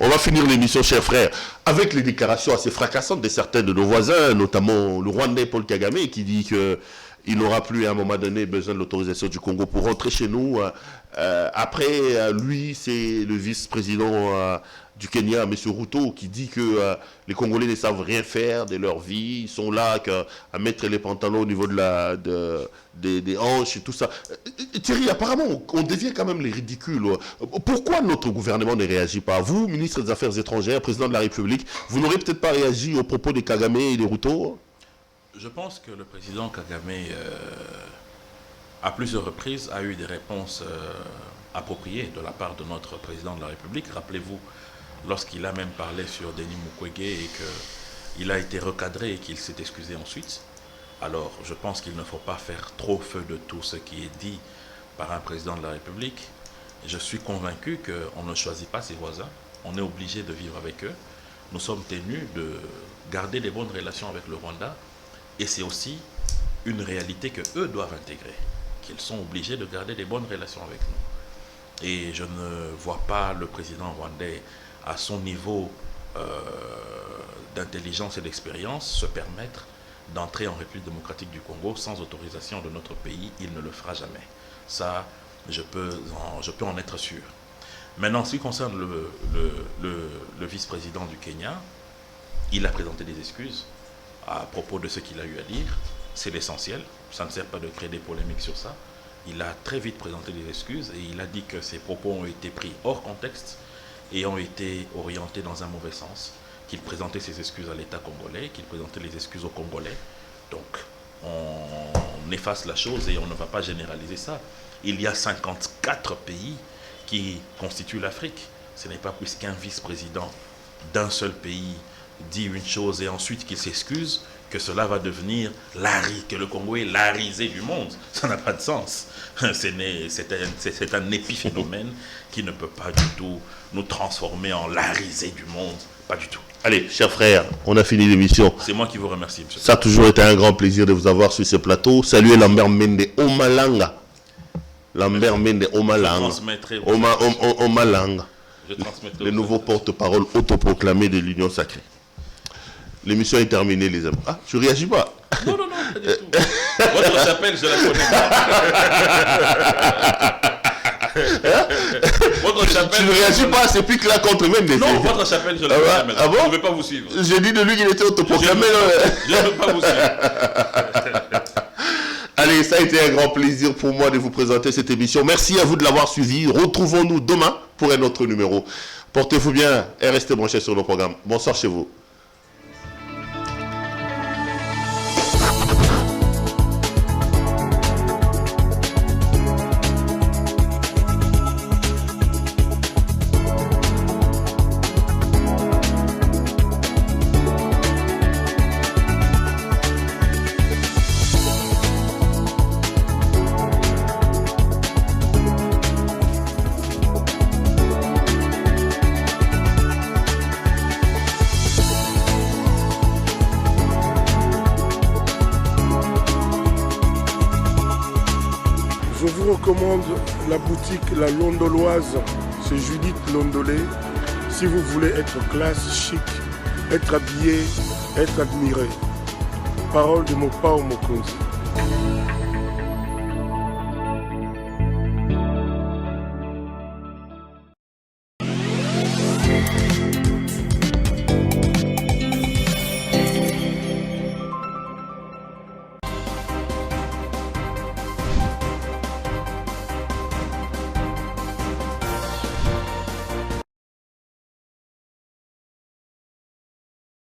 on va finir l'émission, chers frères, avec les déclarations assez fracassantes de certains de nos voisins, notamment le Rwandais Paul Kagame, qui dit que il n'aura plus à un moment donné besoin de l'autorisation du Congo pour rentrer chez nous. Après, lui, c'est le vice-président du Kenya, M. Ruto, qui dit que les Congolais ne savent rien faire de leur vie. Ils sont là à mettre les pantalons au niveau des hanches et tout ça. Thierry, apparemment, on devient quand même les ridicules. Pourquoi notre gouvernement ne réagit pas? Vous, ministre des Affaires étrangères, président de la République, vous n'aurez peut-être pas réagi aux propos de Kagame et de Ruto? Je pense que le président Kagame, à plusieurs reprises, a eu des réponses appropriées de la part de notre président de la République. Rappelez-vous, lorsqu'il a même parlé sur Denis Mukwege et qu'il a été recadré et qu'il s'est excusé ensuite. Alors, je pense qu'il ne faut pas faire trop feu de tout ce qui est dit par un président de la République. Je suis convaincu qu'on ne choisit pas ses voisins. On est obligé de vivre avec eux. Nous sommes tenus de garder des bonnes relations avec le Rwanda. Et c'est aussi une réalité qu'eux doivent intégrer, qu'ils sont obligés de garder des bonnes relations avec nous. Et je ne vois pas le président rwandais, à son niveau d'intelligence et d'expérience, se permettre d'entrer en République démocratique du Congo sans autorisation de notre pays. Il ne le fera jamais. Ça, je peux en être sûr. Maintenant, en ce qui concerne le vice-président du Kenya, il a présenté des excuses à propos de ce qu'il a eu à dire. C'est l'essentiel. Ça ne sert pas de créer des polémiques sur ça. Il a très vite présenté des excuses et il a dit que ses propos ont été pris hors contexte et ont été orientés dans un mauvais sens, qu'il présentait ses excuses à l'État congolais, qu'il présentait les excuses aux Congolais. Donc, on efface la chose et on ne va pas généraliser ça. Il y a 54 pays qui constituent l'Afrique. Ce n'est pas plus qu'un vice-président d'un seul pays dit une chose et ensuite qu'il s'excuse, que cela va devenir que le Congo est la risée du monde. Ça n'a pas de sens. C'est un épiphénomène qui ne peut pas du tout nous transformer en la risée du monde. Pas du tout. Allez, chers frères, on a fini l'émission. C'est moi qui vous remercie, monsieur. Ça a toujours été un grand plaisir de vous avoir sur ce plateau. Saluez Lambert Mende Omalanga. Lambert Mende Omalanga. Omalanga. Le nouveau porte-parole autoproclamé de l'Union Sacrée. L'émission est terminée, les amis. Ah, je ne réagis pas. Non, pas du tout. Votre chapelle, je la connais pas. Votre chapelle, tu ne réagis pas, c'est plus que là contre même des. Non, votre chapelle, je la connais pas. Ah bon? Je ne vais pas vous suivre. J'ai dit de lui qu'il était autoproclamé. Je ne veux pas vous suivre. Allez, ça a été un grand plaisir pour moi de vous présenter cette émission. Merci à vous de l'avoir suivi. Retrouvons-nous demain pour un autre numéro. Portez-vous bien et restez branchés sur nos programmes. Bonsoir chez vous. Je vous recommande la boutique La Londoloise, c'est Judith Londolé. Si vous voulez être classe, chic, être habillé, être admiré. Parole de Mopao Mokonzi.